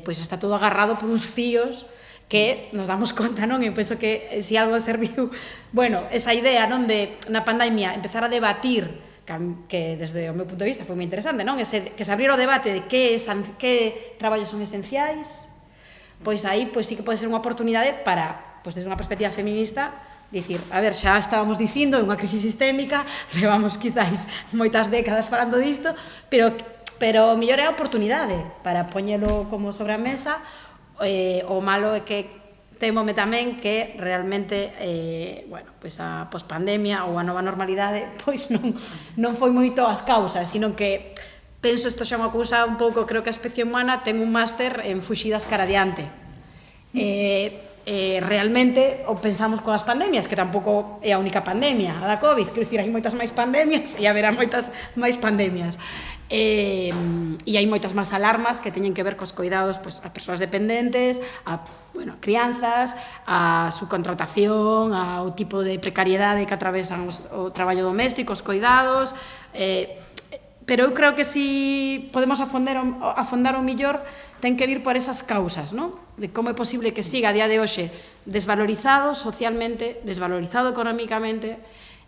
pois está todo agarrado por uns fíos que nos damos conta, non? E penso que se algo serviu, bueno, esa idea, non, de na pandemia empezar a debatir, que desde o meu punto de vista foi moi interesante, non? Que se abriera o debate de que traballos son esenciais, pois aí pois sí que pode ser unha oportunidade para, pois desde unha perspectiva feminista, dicir, a ver, xa estábamos dicindo, é unha crisis sistémica, levamos quizáis moitas décadas falando disto, pero mellor é a oportunidade para poñelo como sobre a mesa. O malo é que témome tamén que realmente pois a pospandemia ou a nova normalidade pois non foi moito as causas, sino que penso isto xa unha cousa un pouco, creo que a especie humana ten un máster en fuxidas cara adiante. Realmente o pensamos coas pandemias, que tampouco é a única pandemia, a da COVID, quero dicir, hai moitas máis pandemias e haberá moitas máis pandemias. E hai moitas máis alarmas que teñen que ver cos coidados a persoas dependentes, a crianzas, a subcontratación, ao tipo de precariedade que atravesan o traballo doméstico, os coidados, pero eu creo que si podemos afondar o millor ten que vir por esas causas, non? De como é posible que siga a día de hoxe desvalorizado socialmente, desvalorizado económicamente,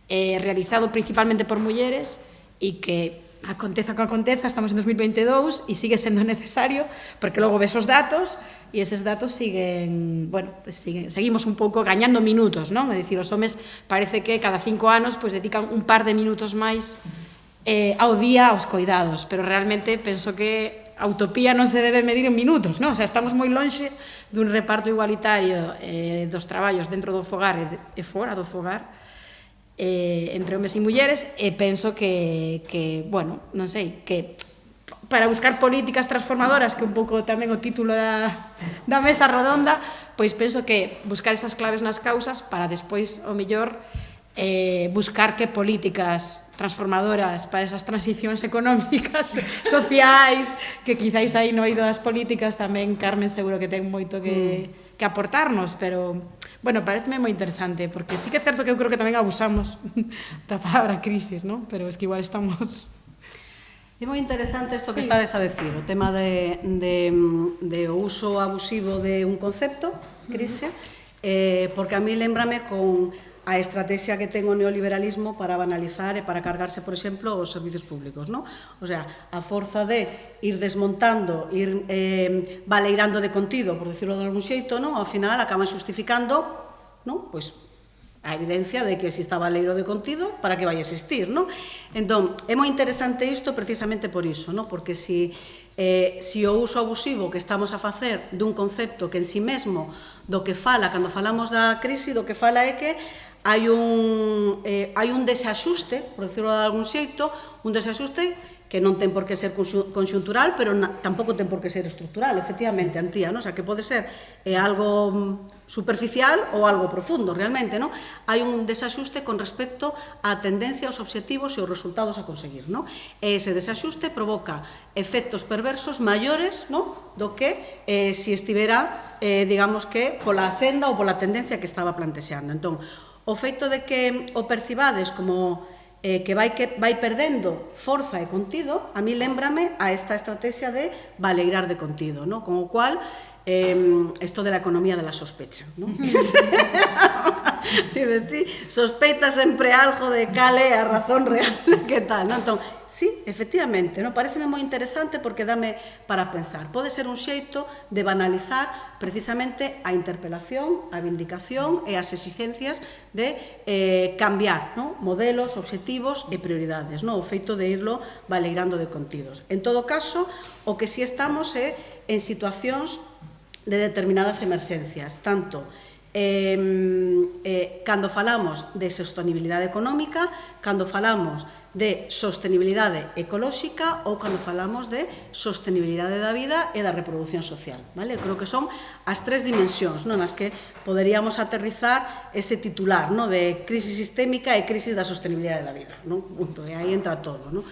realizado principalmente por mulleres e que aconteza o que aconteza, estamos en 2022 e sigue sendo necesario, porque logo ves os datos e eses datos siguen, seguimos un pouco gañando minutos, non? É dicir, os homes parece que cada 5 anos dedican un par de minutos máis ao día aos coidados, pero realmente penso que a utopía non se debe medir en minutos, non? O sea, estamos moi lonxe dun reparto igualitario dos traballos dentro do fogar e fora do fogar, entre homes e mulleres, e penso que non sei, que para buscar políticas transformadoras, que un pouco tamén o título da mesa redonda, pois penso que buscar esas claves nas causas para despois, o mellor, buscar que políticas transformadoras para esas transicións económicas, sociais, que quizáis aí no eido das políticas tamén Carmen seguro que ten moito que aportarnos, pero pareceme moi interesante, porque sí que é certo que eu creo que tamén abusamos da palabra crisis, non? Pero es que igual estamos... É moi interesante isto que estades a decir, o tema de o uso abusivo de un concepto, crise, porque a mí lembrame con a estrategia que ten o neoliberalismo para banalizar e para cargarse, por exemplo, os servizos públicos, non? O sea, a forza de ir desmontando, ir baleirando de contido, por decirlo de algún xeito, non? Ao final acaban xustificando, non? Pois a evidencia de que se está baleiro de contido, para que vai existir, non? Entón, é moi interesante isto precisamente por iso, non? Porque se o uso abusivo que estamos a facer dun concepto que en si mesmo do que fala, cando falamos da crise, do que fala é que hai un desaxuste, por decirlo de algún xeito, un desaxuste que non ten por que ser conxuntural, pero tampouco ten por que ser estructural, efectivamente, Antía, non? O sea, que pode ser algo superficial ou algo profundo, realmente, non? Hai un desaxuste con respecto á tendencia, aos obxectivos e aos resultados a conseguir, non? E ese desaxuste provoca efectos perversos maiores, non? Do que se estivera, digamos que, pola senda ou pola tendencia que estaba plantexando. Entón, o feito de que o percibades como que vai perdendo forza e contido, a mí lémbrame a esta estrategia de baleirar de contido, ¿no? Con o cual, esto de la economía de la sospecha, ¿no? Ti sospeitas sempre algo de cal é a razón real que tal, ¿no? Entón, sí, efectivamente, ¿no? Pareceme moi interesante porque dame para pensar. Pode ser un xeito de banalizar precisamente a interpelación, a vindicación e as exigencias de cambiar, ¿no? Modelos, obxectivos e prioridades, ¿no? O feito de irlo baleirando de contidos. En todo caso, o que si estamos é en situacións de determinadas emerxencias, tanto cando falamos de sostenibilidade económica, cando falamos de sostenibilidade ecolóxica ou cando falamos de sostenibilidade da vida e da reproducción social, vale? Creo que son as tres dimensións, non, nas que poderíamos aterrizar ese titular, non, de crisis sistémica e crisis da sostenibilidade da vida, non? Punto, e aí entra todo, non?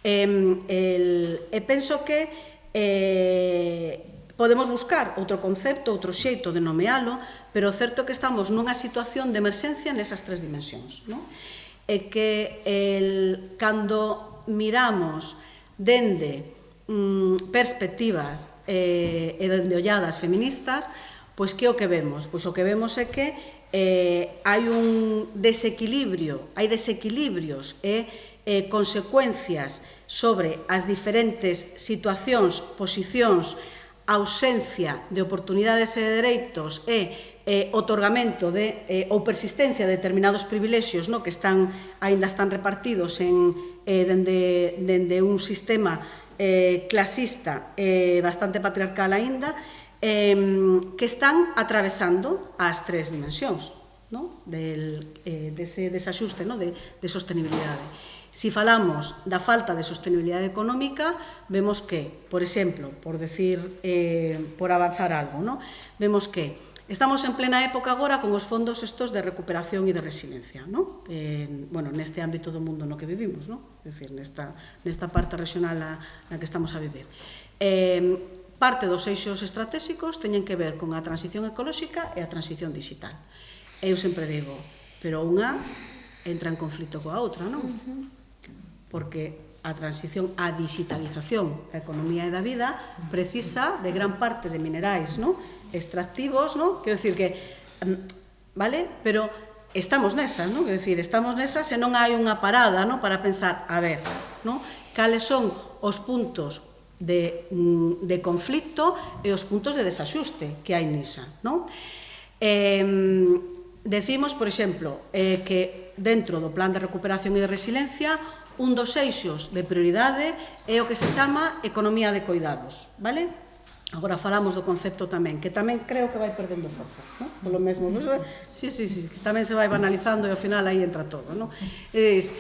E penso que podemos buscar outro concepto, outro xeito de nomealo, pero o certo é que estamos nunha situación de emerxencia nesas tres dimensións, non? É que cando miramos dende perspectivas e dende olladas feministas, pois que o que vemos? Pois o que vemos é que hai un desequilibrio, hai desequilibrios e consecuencias sobre as diferentes situacións, posicións, ausencia de oportunidades e de dereitos e otorgamento ou persistencia de determinados privilexios, no, que aínda están repartidos dende un sistema clasista e bastante patriarcal aínda, que están atravesando as tres dimensións, no, dese desaxuste, no, de sostenibilidade. Si falamos da falta de sostenibilidade económica, vemos que, por exemplo, por avanzar algo, no? Vemos que estamos en plena época agora con os fondos estos de recuperación e de resiliencia, no? Bueno, neste ámbito do mundo no que vivimos, no? É dicir, nesta parte regional na que estamos a vivir. Parte dos eixos estratégicos teñen que ver con a transición ecolóxica e a transición digital. Eu sempre digo, pero unha entra en conflito coa outra, non? Porque a transición, a digitalización da economía e da vida precisa de gran parte de minerais, ¿no? Extractivos, ¿no? Quero dicir que, vale? Pero estamos nesas, ¿no? Quero dicir, estamos nesas e non hai unha parada, ¿no? Para pensar, a ver, ¿no? Cales son os puntos de conflicto e os puntos de desaxuste que hai nisa, ¿no? Decimos, por exemplo, que dentro do plan de recuperación e de resiliencia un dos eixos de prioridade é o que se chama economía de coidados, vale? Agora falamos do concepto tamén, que tamén creo que vai perdendo forza, non? Polo mesmo, sí, que tamén se vai banalizando e ao final aí entra todo, non? Dides,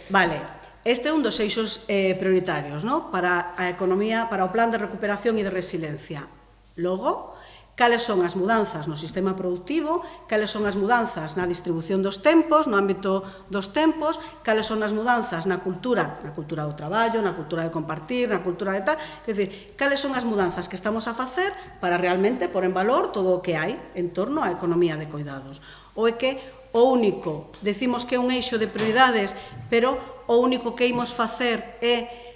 vale, este é un dos eixos prioritarios, non? Para a economía, para o plan de recuperación e de resiliencia. Logo, cales son as mudanzas no sistema productivo, cales son as mudanzas na distribución dos tempos, no ámbito dos tempos, cales son as mudanzas na cultura do traballo, na cultura de compartir, na cultura de tal, quer dizer, cales son as mudanzas que estamos a facer para realmente pôr en valor todo o que hai en torno á economía de coidados. Ou é que o único, decimos que é un eixo de prioridades, pero o único que imos facer é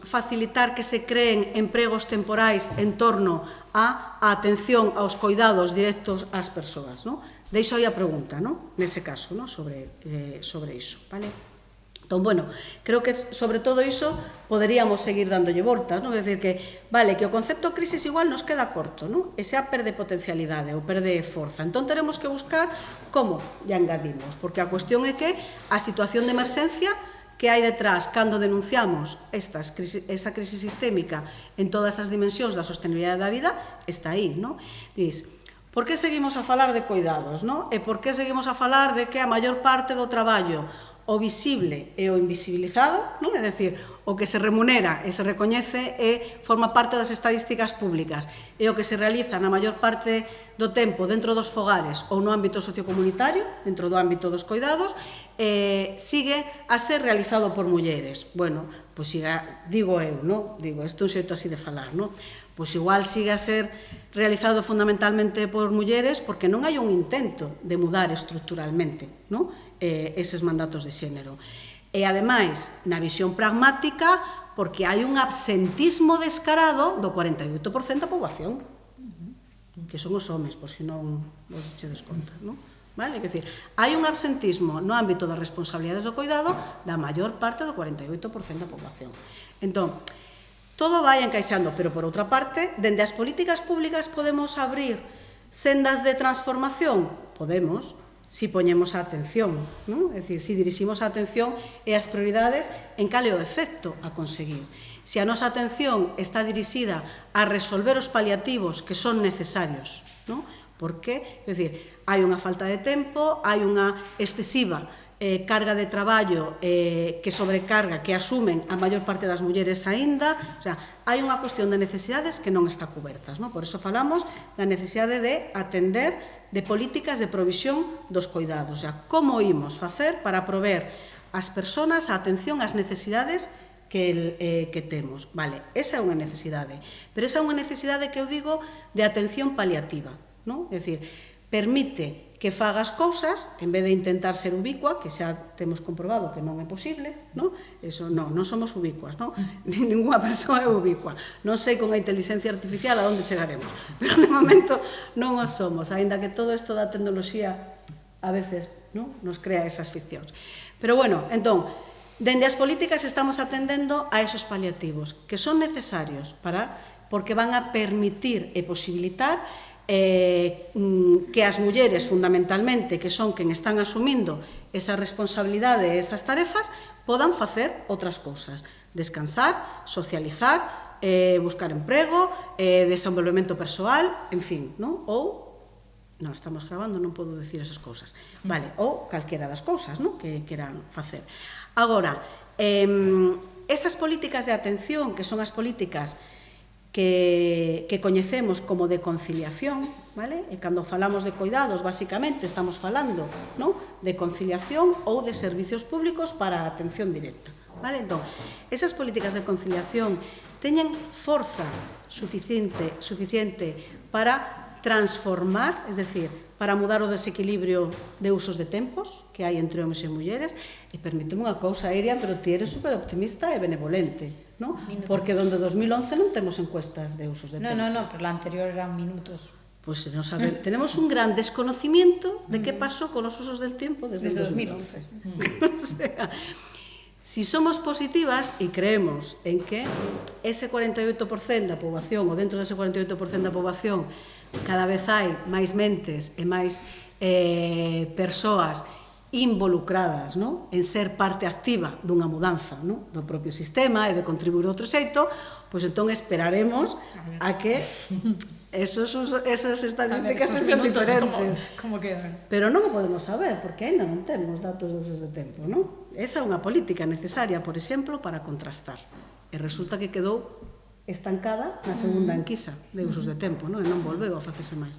facilitar que se creen empregos temporais en torno á atención aos coidados directos ás persoas, non? Deixo aí a pregunta, non? Nese caso, non? Sobre iso, vale? Entón, bueno, creo que sobre todo iso poderíamos seguir dándolle voltas, non? É dicir que, vale, que o concepto crisis igual nos queda corto, non? E xa perde potencialidade ou perde forza. Entón, teremos que buscar como lle engadimos, porque a cuestión é que a situación de emerxencia que hai detrás cando denunciamos esa crisis sistémica en todas as dimensións da sostenibilidade da vida está aí, non? Dis, por que seguimos a falar de cuidados, non? E por que seguimos a falar de que a maior parte do traballo o visible e o invisibilizado, non? É dicir, o que se remunera e se recoñece e forma parte das estadísticas públicas e o que se realiza na maior parte do tempo dentro dos fogares ou no ámbito sociocomunitario, dentro do ámbito dos cuidados, sigue a ser realizado por mulleres. Bueno, pois digo eu, non? Digo, isto é un xeito así de falar, non? Pois igual sigue a ser realizado fundamentalmente por mulleres porque non hai un intento de mudar estructuralmente, non? Eses mandatos de xénero. E, ademais, na visión pragmática, porque hai un absentismo descarado do 48% da poboación, que son os homes, por se non vos echedes conta, non? Vale? Quer dizer, hai un absentismo no ámbito das responsabilidades do cuidado da maior parte do 48% da poboación. Entón, todo vai encaixando, pero por outra parte, dende as políticas públicas podemos abrir sendas de transformación? Podemos, si poñemos a atención, non? É dicir, si diriximos a atención e as prioridades en cal é o efecto a conseguir. Si a nosa atención está dirixida a resolver os paliativos que son necesarios, non? Porque, é dicir, hai unha falta de tempo, hai unha excesiva carga de traballo que sobrecarga, que asumen a maior parte das mulleres aínda, o sea, hai unha cuestión de necesidades que non está cubertas, non? Por iso falamos da necesidade de atender de políticas de provisión dos cuidados, o sea, como imos facer para prover ás persoas a atención ás necesidades que temos. Vale, esa é unha necesidade, pero esa é unha necesidade que eu digo de atención paliativa, non? É dicir, permite que fagas cousas, en vez de intentar ser ubicua, que xa temos comprobado que non é posible, non? Eso non somos ubicuas, non? Ninguna persoa é ubicua. Non sei con a inteligencia artificial a onde chegaremos, pero de momento non o somos, aínda que todo isto da tecnoloxía a veces, non? Nos crea esas ficcións. Pero bueno, entón, dende as políticas estamos atendendo a esos paliativos, que son necesarios porque van a permitir e posibilitar que as mulleres, fundamentalmente, que son quen están asumindo esa responsabilidade e esas tarefas, podan facer outras cousas. Descansar, socializar, buscar emprego, desenvolvemento persoal, en fin, non? Ou, non, estamos gravando, non podo decir esas cousas. Vale, ou calquera das cousas, non? Que queran facer. Agora, esas políticas de atención, que son as políticas que coñecemos como de conciliación, vale? E cando falamos de cuidados, basicamente, estamos falando, non? De conciliación ou de servicios públicos para a atención directa, vale? Entón, esas políticas de conciliación teñen forza suficiente para transformar, es decir, para mudar o desequilibrio de usos de tempos que hai entre homens e mulleres, e permíteme unha cousa, Iria, pero ti eres superoptimista e benevolente, non? Porque donde 2011 non temos encuestas de usos de tempo. No, pero la anterior eran minutos. Pues no sabemos, tenemos un gran desconocimiento de qué pasó con los usos del tiempo desde 2011. O sea, si somos positivas e creemos en que ese 48% da poboación, ou dentro dese 48% da poboación, cada vez hai máis mentes e máis persoas involucradas, non? En ser parte activa dunha mudanza, non? Do propio sistema e de contribuir outro xeito, pois entón esperaremos a que esas estadísticas sean diferentes. Como quedan? Pero non o podemos saber, porque ainda non temos datos de usos de tempo, non? Esa é unha política necesaria, por exemplo, para contrastar. E resulta que quedou estancada na segunda enquisa de usos de tempo, non? E non volveu a facerse máis.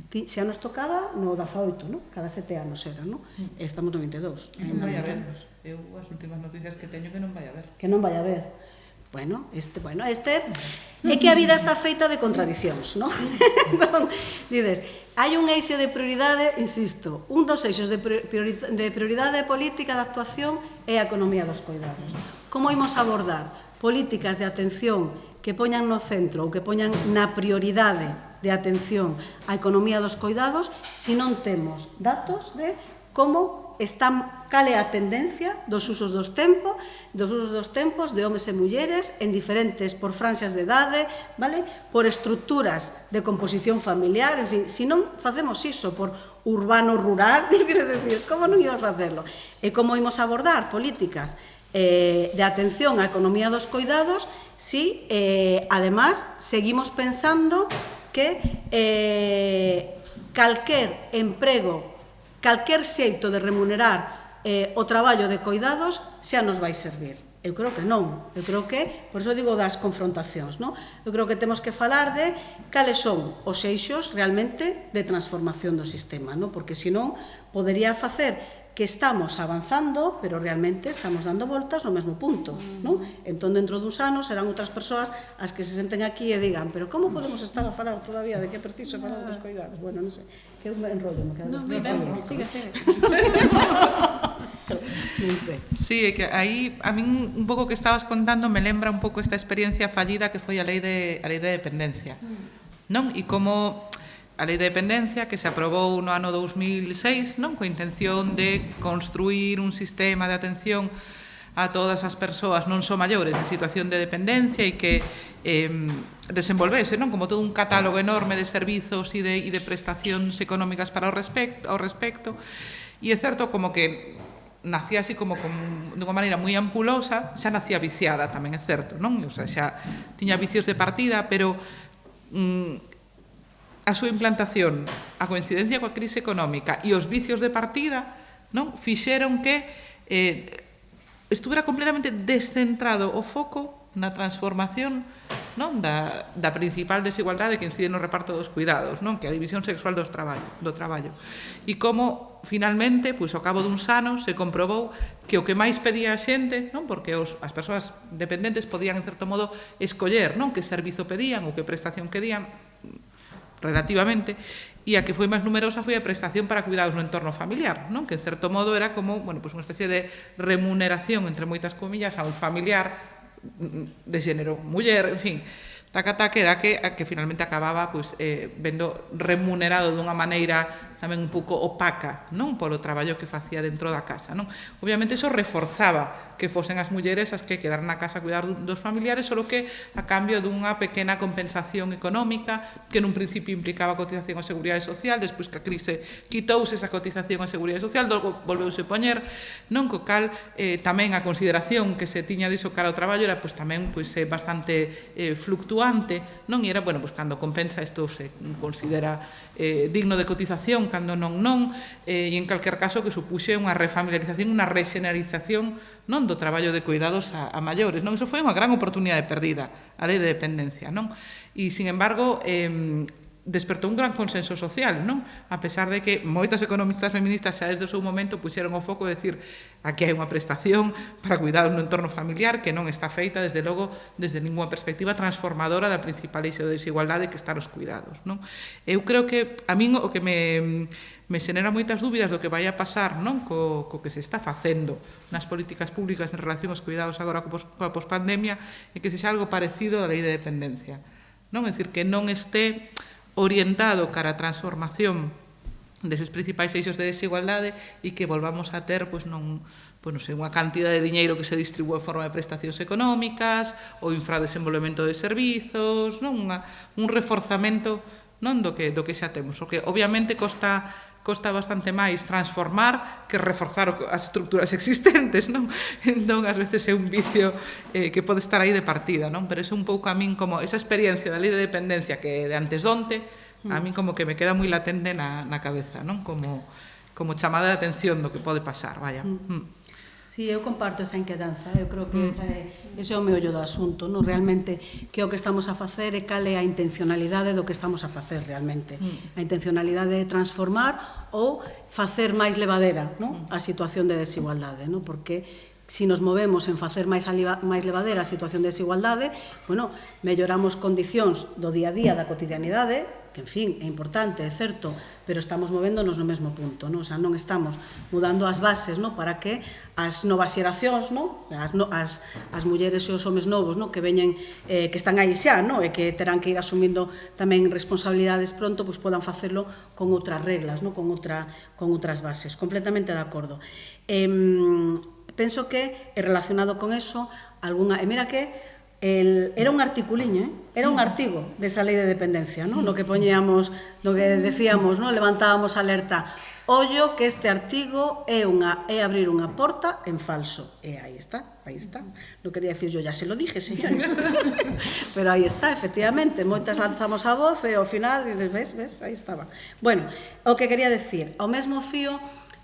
Xa nos tocaba no 18, non? Cada 7 anos era, non? E estamos no 22. Non vai a ver, eu as últimas noticias que teño que non vai a ver. Que non vai a ver. Bueno, é que a vida está feita de contradicións, non? Dices, hai un eixo de prioridade, insisto, un dos eixos de prioridade política de actuación é a economía dos cuidados. Como imos abordar políticas de atención que poñan no centro ou que poñan na prioridade de atención a economía dos cuidados se non temos datos de como cal é a tendencia dos usos dos tempos de homes e mulleres en diferentes, por franxas de idade, vale? Por estructuras de composición familiar, en fin, se non facemos iso por urbano-rural, quero decir, como non íbamos a facelo? E como ímos abordar políticas de atención á economía dos coidados si, además, seguimos pensando que calquer emprego, calquer xeito de remunerar o traballo de coidados xa nos vai servir. Eu creo que non. Eu creo que, por iso digo das confrontacións, non? Eu creo que temos que falar de cales son os eixos realmente de transformación do sistema, non? Porque senón podería facer que estamos avanzando, pero realmente estamos dando voltas no mesmo punto, non? Entón, dentro duns anos, serán outras persoas as que se senten aquí e digan, pero como podemos estar a falar todavía de que é preciso falar dos coidados? Bueno, non sei, que eu me enrollo, me quedo Non, moi ben, sigue. Non sei. Sí, é que aí a min un pouco que estabas contando me lembra un pouco esta experiencia fallida que foi a lei de dependencia, non? E como a lei de dependencia que se aprobou no ano 2006, non? Coa intención de construir un sistema de atención a todas as persoas non só maiores en situación de dependencia e que desenvolvese, non? Como todo un catálogo enorme de servizos e de prestacións económicas para ao respecto. E é certo como que nacía así como de unha maneira moi ampulosa, xa nacía viciada tamén, é certo, non? O sea, xa tiña vicios de partida, pero a súa implantación, a coincidencia coa crise económica e os vicios de partida, non? Fixeron que estuvera completamente descentrado o foco na transformación, non? Da principal desigualdade que incide no reparto dos cuidados, non? Que é a división sexual do traballo. E como, finalmente, pois, ao cabo duns anos, se comprobou que o que máis pedía a xente, non? Porque as persoas dependentes podían, en certo modo, escoller, non? Que servizo pedían ou que prestación querían, relativamente, e a que foi máis numerosa foi a prestación para cuidados no entorno familiar, non? Que en certo modo era como, bueno, pues unha especie de remuneración, entre moitas comillas, a un familiar de xénero muller, en fin, que era que finalmente acababa pues, vendo remunerado dunha maneira tamén un pouco opaca, non? Polo traballo que facía dentro da casa, non? Obviamente iso reforzaba que fosen as mulleres as que quedaran na casa a cuidar dos familiares, solo que a cambio dunha pequena compensación económica que nun principio implicaba cotización á Seguridade Social, despois que a crise quitouse esa cotización á Seguridade Social, logo volveuse poñer, non? Co cal tamén a consideración que se tiña diso cara ao traballo era pues, tamén pues, bastante fluctuante, non? E era, bueno, pues, cando compensa isto se considera digno de cotización, cando non, e en calquer caso que supuxe unha refamiliarización, unha rexenerización, non? Do traballo de cuidados a maiores, non? Iso foi unha gran oportunidade perdida, a lei de dependencia, non? E, sin embargo, despertou un gran consenso social, non? A pesar de que moitas economistas feministas xa desde o seu momento puxeron o foco de decir aquí hai unha prestación para cuidados no entorno familiar que non está feita, desde logo, desde ninguna perspectiva transformadora da principal eixo de desigualdade que están os cuidados, non? Eu creo que a min o que me xenera moitas dúbidas do que vai a pasar, non? Co que se está facendo nas políticas públicas en relación aos cuidados agora coa pospandemia e que se xa algo parecido á lei de dependencia, non? É dicir, que non este orientado cara a transformación deses principais eixos de desigualdade e que volvamos a ter, pois non sei, unha cantidad de diñeiro que se distribúe en forma de prestacións económicas ou infradesenvolvemento de servizos, non? Un reforzamento, non? Do que xa temos, porque obviamente costa bastante máis transformar que reforzar as estructuras existentes, non? Entón, ás veces é un vicio que pode estar aí de partida, non? Pero é un pouco a min como esa experiencia da lei de dependencia que de antes onte, a min como que me queda moi latente na cabeza, non? Como chamada de atención do que pode pasar, vaya. Sí, eu comparto esa inquedanza, eu creo que ese é o meollo do asunto, non? Realmente, que o que estamos a facer e cal é a intencionalidade do que estamos a facer realmente. A intencionalidade de transformar ou facer máis levadera, non? A situación de desigualdade, non? Porque si nos movemos en facer máis levadera a situación de desigualdade, bueno, melloramos condicións do día a día da cotidianidade, que, en fin, é importante, é certo, pero estamos movéndonos no mesmo punto, non? O sea, non estamos mudando as bases, non? Para que as novas xeracións, non? As mulleres e os homes novos, non? Que veñen, que están aí xa, non? E que terán que ir asumindo tamén responsabilidades pronto, pois podan facelo con outras reglas, non? Con outras bases. Completamente de acordo. Penso que, relacionado con eso, e mira que era un articuliño, era un artigo desa lei de dependencia, no que poñíamos, no que decíamos, levantábamos alerta, ollo que este artigo é abrir unha porta en falso. E aí está. Non quería decir yo, ya se lo dije, señores. Pero aí está, efectivamente, moitas lanzamos a voz e ao final, ves, aí estaba. Bueno, o que quería decir, ao mesmo fío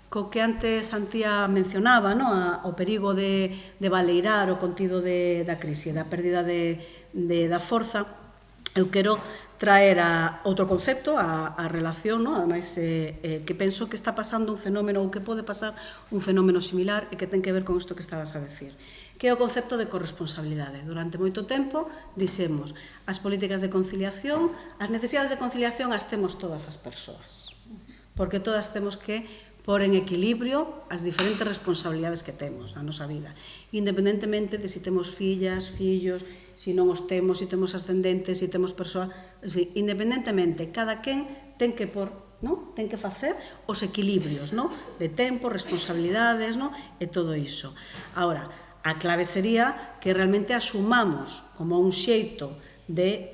co que antes Antía mencionaba, o perigo de baleirar o contido da crise, da pérdida da forza, eu quero traer outro concepto, a relación, ademais que penso que está pasando un fenómeno ou que pode pasar un fenómeno similar e que ten que ver con isto que estabas a decir, que é o concepto de corresponsabilidade. Durante moito tempo dixemos as políticas de conciliación, as necesidades de conciliación as temos todas as persoas, porque todas temos que por en equilibrio as diferentes responsabilidades que temos na nosa vida, independentemente de se temos fillas, fillos, se non os temos, se temos ascendentes, se temos persoas, independentemente, cada quen ten que ten que facer os equilibrios, de tempo, responsabilidades, e todo iso. Agora, a clave sería que realmente asumamos como un xeito de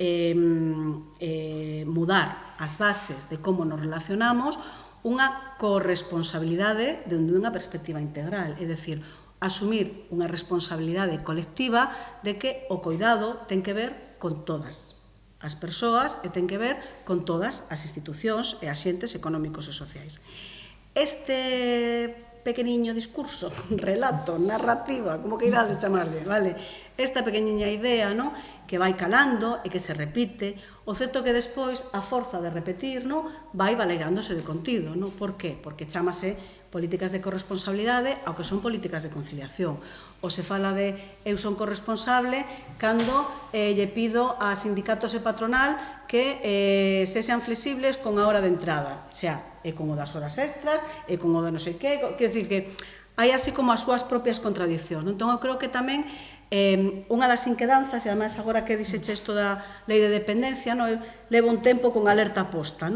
mudar as bases de como nos relacionamos unha corresponsabilidade dende unha perspectiva integral, é dicir, asumir unha responsabilidade colectiva de que o coidado ten que ver con todas as persoas e ten que ver con todas as institucións e axentes económicos e sociais. Este pequeniño discurso, relato, narrativa, como que irades chamarlle, vale? Esta pequeniña idea, que vai calando e que se repite, o certo que despois, a forza de repetir, vai baleirándose de contido, Por qué? Porque chámase políticas de corresponsabilidade ao que son políticas de conciliación. Ou se fala de eu son corresponsable cando lle pido a sindicatos e patronal que sexan flexibles con a hora de entrada, xa, e con o das horas extras, e con o de non sei que, quero dicir que hai así como as súas propias contradicións. Entón, eu creo que tamén unha das inquedanzas, e ademais agora que dixeche isto da lei de dependencia, eu levo un tempo con alerta posta,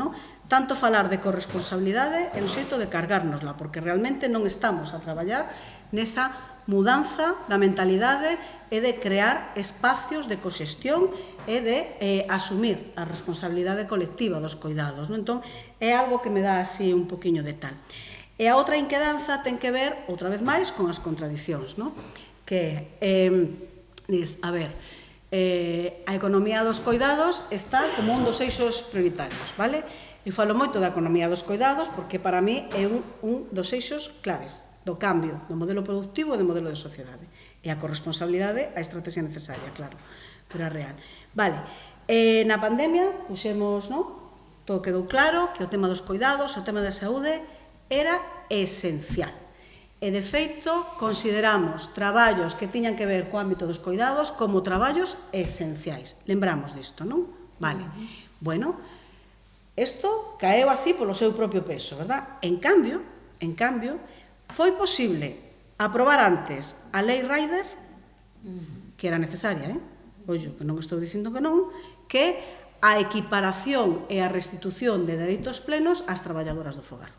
tanto falar de corresponsabilidade é un xeito de cargárnosla, porque realmente non estamos a traballar nesa mudanza da mentalidade e de crear espacios de coxestión e de asumir a responsabilidade colectiva dos coidados. Entón, é algo que me dá así un poquinho de tal. E a outra inquedanza ten que ver, outra vez máis, con as contradicións, que a economía dos coidados está como un dos eixos prioritarios, vale? E falo moito da economía dos coidados porque para mí é un dos eixos claves do cambio do modelo productivo e do modelo de sociedade. E a corresponsabilidade, a estrategia necesaria, claro, pero é real. Vale, na pandemia puxemos, todo quedou claro que o tema dos coidados, o tema da saúde era esencial. E, de feito, consideramos traballos que tiñan que ver co ámbito dos coidados como traballos esenciais. Lembramos disto, non? Vale. Bueno, isto caeu así polo seu propio peso, verdad? En cambio, foi posible aprobar antes a Lei Rider, que era necesaria, ollo, que non estou dicindo que non, que a equiparación e a restitución de dereitos plenos ás traballadoras do fogar,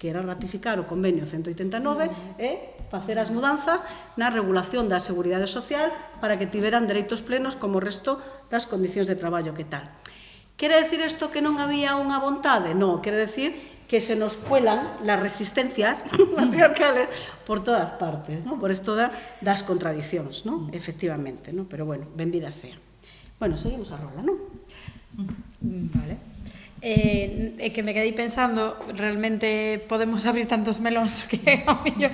que era ratificar o convenio 189 e facer as mudanzas na regulación da seguridade social para que tiveran dereitos plenos como o resto das condicións de traballo que tal. Quere decir isto que non había unha vontade? Non, quere decir que se nos cuelan las resistencias patriarcales por todas partes, por esto das contradicións, efectivamente, pero bueno, benvida sea. Bueno, seguimos a rola, non? Vale. É que me quedei pensando, realmente podemos abrir tantos melóns que ao mellor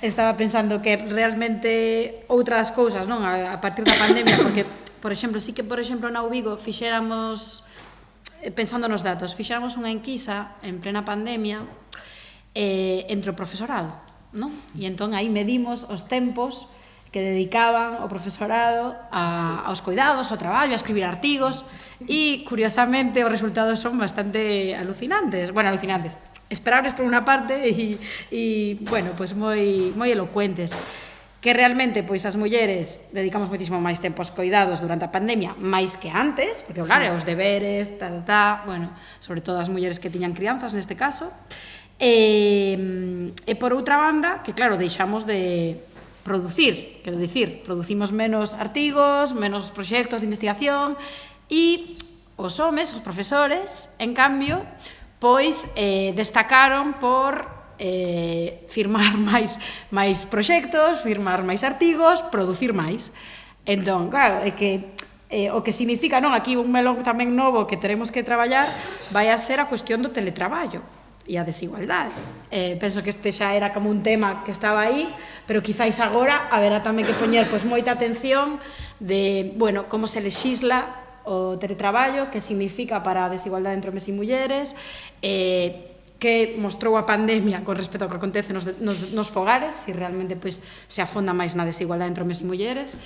estaba pensando que realmente outras cousas, non? A partir da pandemia, porque, por exemplo, sí que, por exemplo, na Vigo fixéramos, pensando nos datos, fixéramos unha enquisa en plena pandemia entre o profesorado, non? E entón aí medimos os tempos que dedicaban o profesorado aos cuidados, ao traballo, a escribir artigos, e, curiosamente, os resultados son bastante alucinantes. Bueno, alucinantes, esperables por unha parte e bueno, pues moi elocuentes. Que realmente, pois, as mulleres dedicamos moitísimo máis tempo aos cuidados durante a pandemia, máis que antes, porque, claro, os deberes, bueno, sobre todo as mulleres que tiñan crianzas, neste caso. E por outra banda, que, claro, deixamos de producir, quero dicir, producimos menos artigos, menos proxectos de investigación, e os homes, os profesores, en cambio, pois, destacaron por firmar máis proxectos, firmar máis artigos, producir máis. Entón, claro, é que o que significa, non, aquí un melón tamén novo que teremos que traballar vai a ser a cuestión do teletraballo e a desigualdade. Penso que este xa era como un tema que estaba aí, pero quizáis agora haberá tamén que poñer pois moita atención de, bueno, como se lexisla o teletraballo, que significa para a desigualdade entre homes e mulleres, que mostrou a pandemia con respecto ao que acontece nos fogares, se realmente pois, se afonda máis na desigualdade entre homes e mulleres,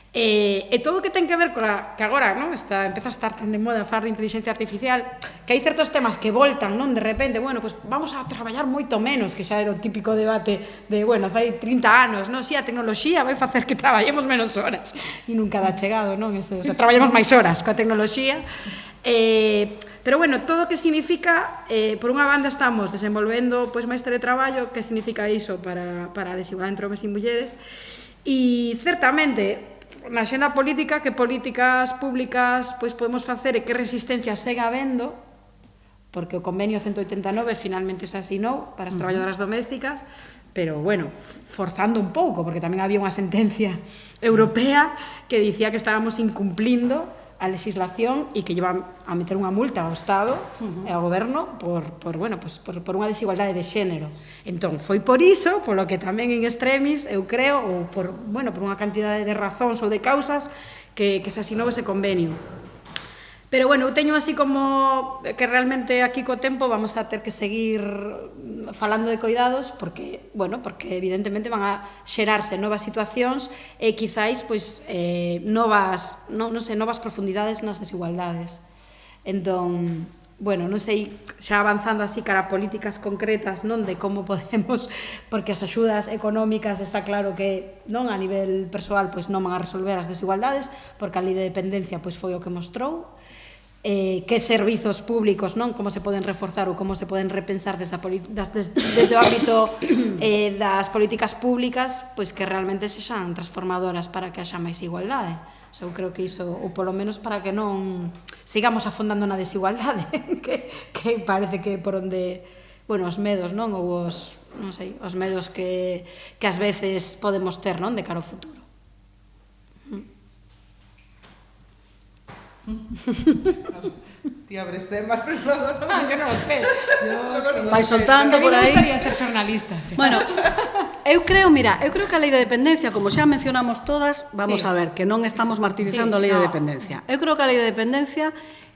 e todo o que ten que ver que agora empeza a estar tan de moda falar de inteligencia artificial, que hai certos temas que voltan, non, de repente, bueno, pues vamos a traballar moito menos, que xa era o típico debate de, bueno, fai 30 anos, non, si a tecnoloxía vai facer que traballemos menos horas, e nunca dá chegado, non, eso, o sea, traballamos máis horas coa tecnoloxía. Pero, bueno, todo o que significa, por unha banda estamos desenvolvendo pois, máis teletraballo, que significa iso para a desigualdade entre homes e mulleres, e certamente, na xenda política, que políticas públicas pois, podemos facer e que resistencia segue habendo, porque o convenio 189 finalmente se asinou para as traballadoras domésticas, pero, bueno, forzando un pouco, porque tamén había unha sentencia europea que dicía que estábamos incumplindo a legislación e que llevan a meter unha multa ao Estado e ao Goberno por unha desigualdade de xénero. Entón, foi por iso, polo que tamén en extremis, eu creo, ou por unha cantidade de razóns ou de causas, que se asinou ese convenio. Pero, bueno, eu teño así como que realmente aquí co tempo vamos a ter que seguir falando de cuidados porque evidentemente van a xerarse novas situacións e quizáis novas profundidades nas desigualdades. Entón, bueno, non sei, xa avanzando así cara a políticas concretas, non, de como podemos, porque as axudas económicas está claro que non a nivel persoal pois non van a resolver as desigualdades, porque a lei de dependencia pois foi o que mostrou. Que servizos públicos, non, como se poden reforzar ou como se poden repensar desde o ámbito das políticas públicas, pois que realmente sexan transformadoras para que haxa máis igualdade. Eu creo que iso, ou polo menos para que non sigamos afondando na desigualdade, que parece que por onde, bueno, os medos, non, ou os medos que ás veces podemos ter, non, de cara ao futuro. Ti abres temas, pero logo non. Yo non os pego. Vai soltando por aí. A mí me gustaría ser xornalista, sí. Bueno, eu creo que a lei de dependencia, como xa mencionamos todas, vamos a ver, que non estamos martirizando a lei de dependencia. Eu creo que a lei de dependencia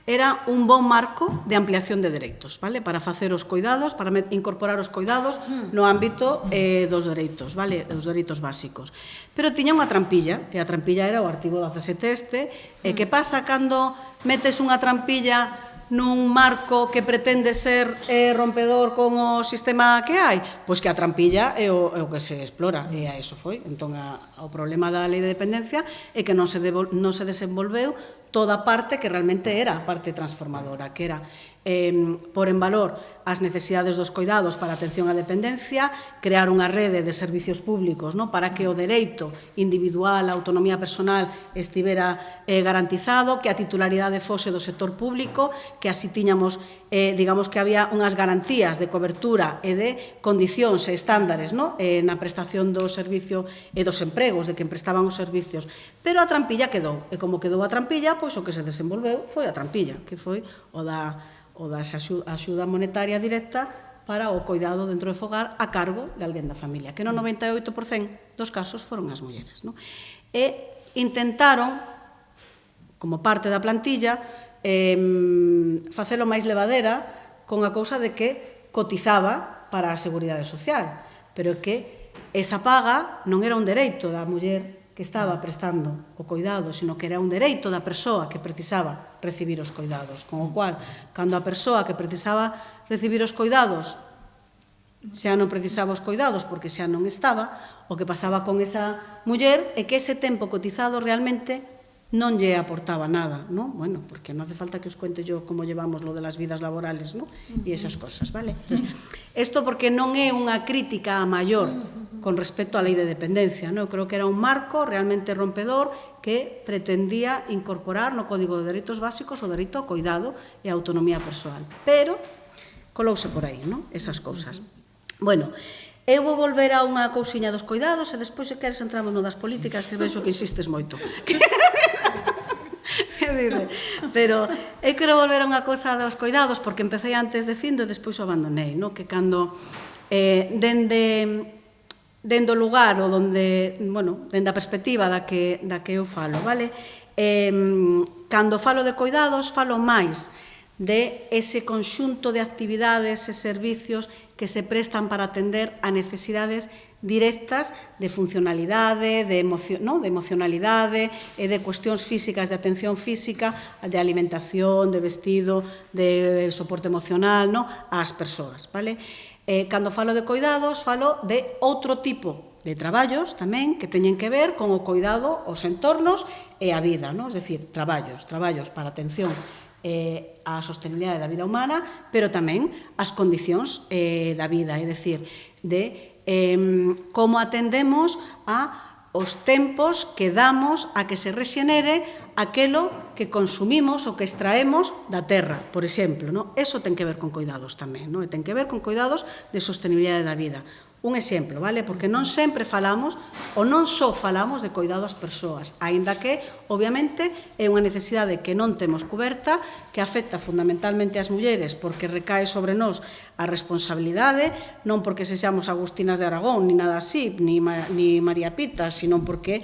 era un bon marco de ampliación de dereitos, vale? Para facer os cuidados, para incorporar os cuidados no ámbito dos dereitos, vale? Dos dereitos básicos. Pero tiña unha trampilla, e a trampilla era o artigo 17 este, e que pasa cando metes unha trampilla nun marco que pretende ser rompedor con o sistema que hai? Pois que a trampilla é o que se explora, e a eso foi. Entón, o problema da lei de dependencia é que non se desenvolveu toda a parte que realmente era a parte transformadora, que era por en valor as necesidades dos cuidados para a atención á dependencia, crear unha rede de servicios públicos, no, para que o dereito individual, a autonomía personal estivera garantizado, que a titularidade fose do sector público, que así tiñamos, digamos que había unhas garantías de cobertura e de condicións e estándares, no, na prestación do servicio e dos empregos de quen prestaban os servicios. Pero a trampilla quedou, e como quedou a trampilla, pois o que se desenvolveu foi a trampilla, que foi o da axuda monetaria directa para o cuidado dentro do fogar a cargo de alguén da familia, que no 98% dos casos foron as mulleres. No? E intentaron, como parte da plantilla, facelo máis levadera con a cousa de que cotizaba para a Seguridade Social, pero que esa paga non era un dereito da muller que estaba prestando o coidado, sino que era un dereito da persoa que precisaba recibir os coidados. Con o cual, cando a persoa que precisaba recibir os coidados xa non precisaba os coidados porque xa non estaba, o que pasaba con esa muller é que ese tempo cotizado realmente non lle aportaba nada, ¿no? Bueno, porque non hace falta que os cuente yo como llevamos lo de las vidas laborales, ¿no? E esas cosas, ¿vale? Isto porque non é unha crítica a maior con respecto á lei de dependencia, ¿no? Eu creo que era un marco realmente rompedor que pretendía incorporar no Código de Dereitos Básicos o dereito ao coidado e a autonomía persoal. Pero colouse por aí, ¿no? Esas cousas. Bueno, eu vou volver a unha cousiña dos coidados e despois, se queres, entramos no das políticas, que vexo que insistes moito. Pero eu quero volver a unha cousa dos coidados porque empecé antes dicindo e despois o abandonei, no? Que cando dende o lugar ou dende a perspectiva da que eu falo, vale? Cando falo de coidados, falo máis de ese conxunto de actividades e servicios que se prestan para atender a necesidades directas de funcionalidade, de emocionalidade e de cuestións físicas, de atención física, de alimentación, de vestido, de soporte emocional, ás persoas, vale? Cando falo de coidados, falo de outro tipo de traballos tamén que teñen que ver con o coidado aos entornos e a vida, es dicir, traballos para atención a sostenibilidade da vida humana, pero tamén as condicións da vida, é dicir, de como atendemos aos tempos que damos a que se rexenere aquelo que consumimos ou que extraemos da terra, por exemplo. Eso ten que ver con coidados tamén, ten que ver con coidados de sostenibilidade da vida. Un exemplo, vale? Porque non sempre falamos, ou non só falamos de coidado ás persoas, aínda que, obviamente, é unha necesidade que non temos cuberta, que afecta fundamentalmente ás mulleres, porque recae sobre nós a responsabilidade, non porque sexamos Agustinas de Aragón, ni nada así, ni María Pita, sino porque,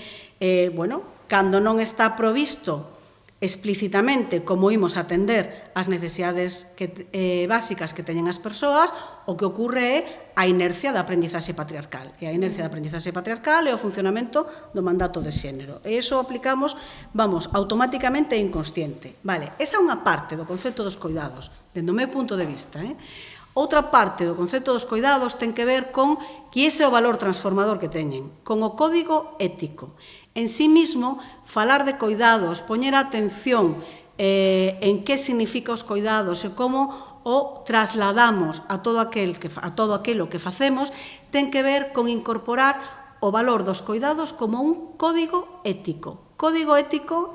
cando non está provisto explícitamente como imos atender as necesidades básicas que teñen as persoas, o que ocorre é a inercia da aprendizaxe patriarcal. E a inercia da aprendizaxe patriarcal é o funcionamento do mandato de xénero. E iso aplicamos, automáticamente e inconsciente. Vale, esa é unha parte do concepto dos coidados, dende o meu punto de vista. Outra parte do concepto dos coidados ten que ver con que ese é o valor transformador que teñen, con o código ético. En sí mismo, falar de coidados, poñer atención en que significa os coidados e como o trasladamos a todo aquilo que facemos, ten que ver con incorporar o valor dos coidados como un código ético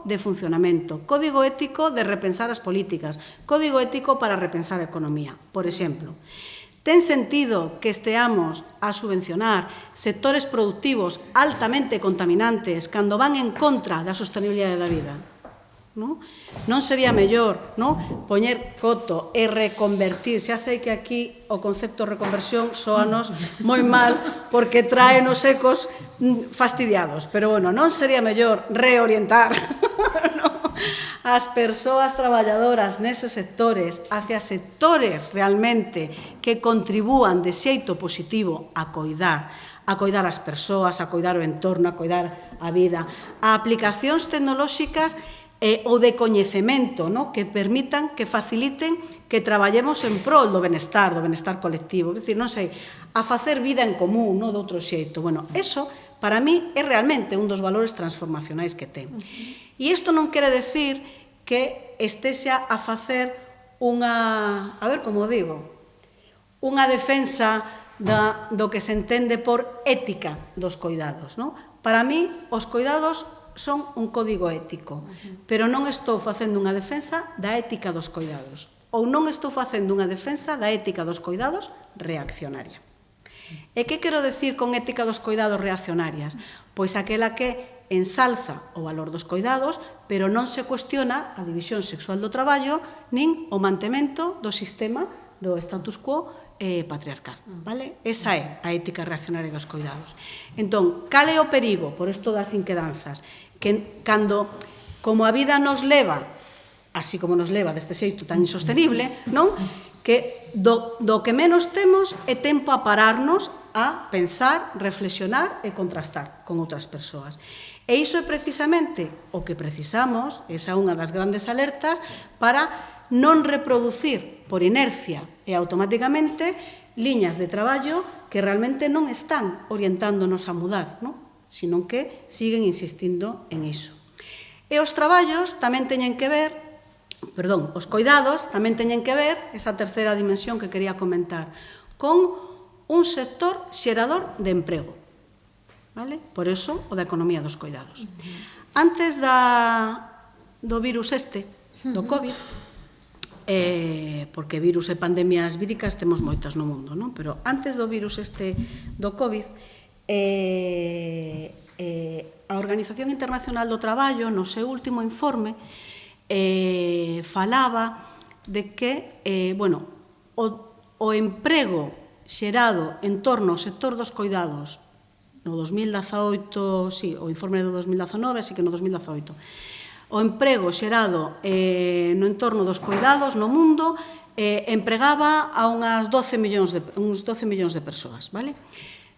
de funcionamento, código ético de repensar as políticas, código ético para repensar a economía. Por exemplo, ten sentido que esteamos a subvencionar sectores productivos altamente contaminantes cando van en contra da sostenibilidade da vida? Non sería mellor poñer coto e reconvertir? Xa sei que aquí o concepto reconversión soanos moi mal porque trae nos ecos fastidiados, pero non sería mellor reorientar as persoas traballadoras neses sectores hacia sectores realmente que contribúan de xeito positivo a coidar as persoas, a coidar o entorno, a coidar a vida, a aplicacións tecnolóxicas ou de coñecemento que permitan, que faciliten que traballemos en prol do benestar colectivo, é dicir, non sei, a facer vida en común, de outro xeito. Eso, para mí, é realmente un dos valores transformacionais que ten. E isto non quere decir que estexa a facer unha, unha defensa do que se entende por ética dos coidados. Para mí, os coidados son un código ético, pero non estou facendo unha defensa da ética dos coidados, ou non estou facendo unha defensa da ética dos coidados reaccionaria. E que quero decir con ética dos coidados reaccionarias? Pois aquela que ensalza o valor dos coidados, pero non se cuestiona a división sexual do traballo nin o mantemento do sistema do status quo patriarcal, vale? Esa é a ética reaccionaria dos coidados. Entón, cal é o perigo, por isto das inquedanzas, que cando, como a vida nos leva, así como nos leva deste xeito tan insostenible, que do que menos temos é tempo a pararnos a pensar, reflexionar e contrastar con outras persoas. E iso é precisamente o que precisamos, esa é unha das grandes alertas, para non reproducir por inercia e automáticamente liñas de traballo que realmente non están orientándonos a mudar, non? Sino que siguen insistindo en iso. E os traballos tamén teñen que ver, os coidados tamén teñen que ver, esa terceira dimensión que quería comentar, con un sector xerador de emprego. Vale? Por eso, o da economía dos coidados. Antes do virus do COVID, porque virus e pandemias víricas temos moitas no mundo, non? Pero antes do virus do COVID, a Organización Internacional do Traballo, no seu último informe, falaba de que, o emprego xerado en torno ao sector dos coidados no 2018, sí, o informe do 2019, así que no 2018, o emprego xerado no entorno dos coidados no mundo empregaba a uns 12 millóns de persoas, vale?